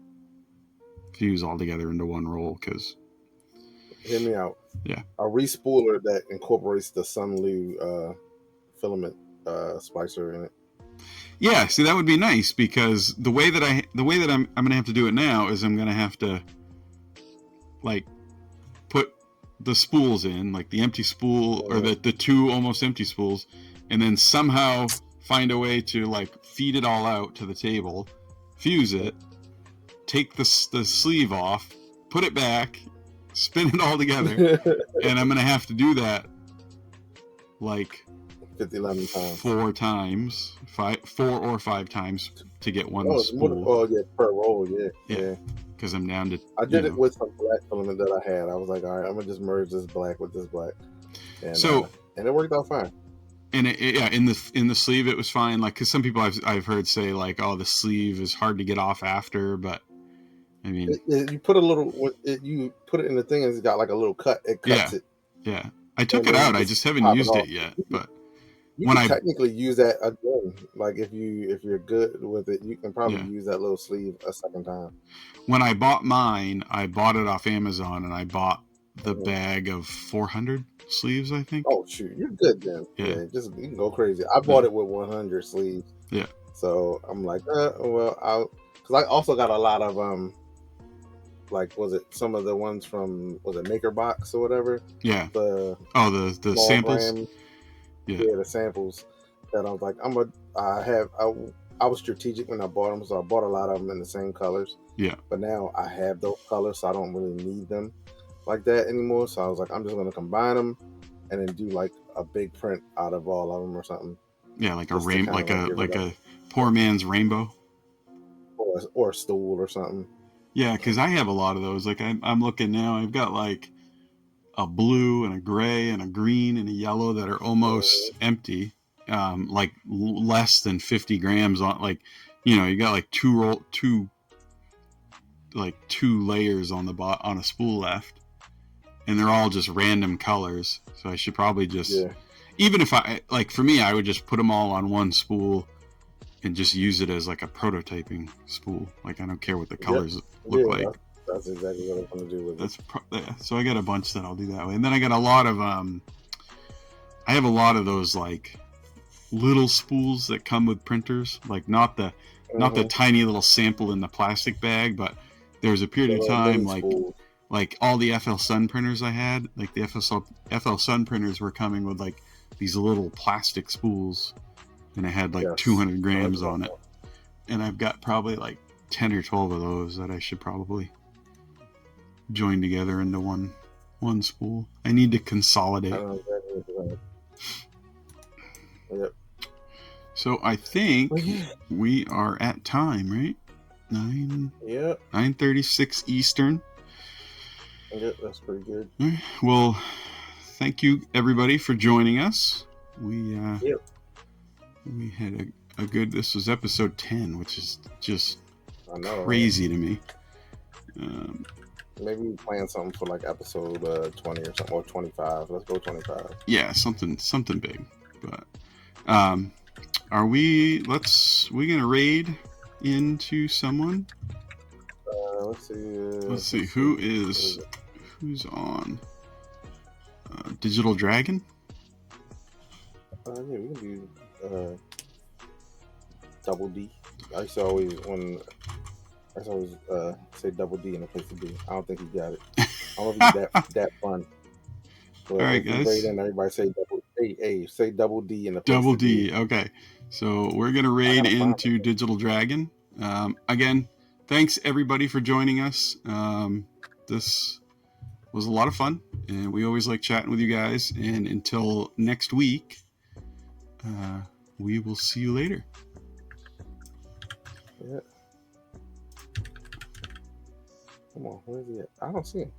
B: fuse all together into one roll. Because
A: hear me out. A respooler that incorporates the Sunlu filament splicer in it.
B: Yeah, see, that would be nice, because the way that I'm gonna have to do it now is I'm gonna have to like put the spools in, like the empty spool or the 2 almost empty spools, and then somehow find a way to like feed it all out to the table, fuse it, take the sleeve off, put it back, spin it all together, and I'm gonna have to do that like
A: 11 times.
B: 4 times, 4 or 5 times to get one spool.
A: Per roll, yeah.
B: Because I'm down to.
A: I did it with some black filament that I had. I was like, all right, I'm gonna just merge this black with this black, and and it worked out fine.
B: And in the sleeve it was fine. Like, because some people I've heard say like, oh, the sleeve is hard to get off after, but I mean,
A: you put you put it in the thing and it's got like a little cut. It cuts it.
B: Yeah, I took it out. I just haven't used it yet, but.
A: You can technically use that again. Like, if you're good with it, you can probably use that little sleeve a second time.
B: When I bought mine, I bought it off Amazon, and I bought the bag of 400 sleeves, I think.
A: Oh shoot, you're good then. Yeah, just you can go crazy. I bought it with 100 sleeves.
B: Yeah.
A: So I'm like, because I also got a lot of like, was it some of the ones from, was it Maker Box or whatever?
B: Yeah.
A: The
B: samples.
A: Brand, the samples that I was like, I was strategic when I bought them, so I bought a lot of them in the same colors.
B: Yeah.
A: But now I have those colors, so I don't really need them like that anymore. So I was like, I'm just going to combine them and then do like a big print out of all of them or something.
B: Yeah, like a poor man's rainbow,
A: or a stool or something.
B: Yeah, because I have a lot of those. Like, I'm looking now. I've got like a blue and a gray and a green and a yellow that are almost empty, like less than 50 grams on, like, you know, you got like two layers on on a spool left, and they're all just random colors. So I should probably just, even if I, like, for me, I would just put them all on one spool and just use it as like a prototyping spool. Like, I don't care what the colors look like.
A: That's exactly what I'm going to do with it.
B: So I got a bunch that I'll do that way. And then I got a lot of, I have a lot of those like little spools that come with printers, like not the tiny little sample in the plastic bag, but there was a period of time like all the FL Sun printers I had, like the FL Sun printers were coming with like these little plastic spools, and it had like 200 grams on it. And I've got probably like 10 or 12 of those that I should probably join together into one spool. I need to consolidate.
A: Yep.
B: So I think we are at time, right? 9:36 Eastern.
A: Yep, that's pretty good.
B: Well, thank you everybody for joining us. We had a good. This was episode 10, which is just crazy to me.
A: Maybe we plan something for like episode 20 or something, or 25. Let's go 25.
B: Yeah, something big. But are we gonna raid into someone? Let's see who's on. Digital Dragon.
A: Yeah, we can do Double D. I used to always say Double D in a place to be. I don't think he got it. I don't know if he's that fun. But
B: all right, guys.
A: Raid in, everybody say say Double D in the place
B: Double
A: to
B: D.
A: be.
B: Okay, so we're gonna raid into Digital Dragon. Again, thanks everybody for joining us. This was a lot of fun, and we always like chatting with you guys. And until next week, we will see you later.
A: Yeah. Come on, where is he at? I don't see him.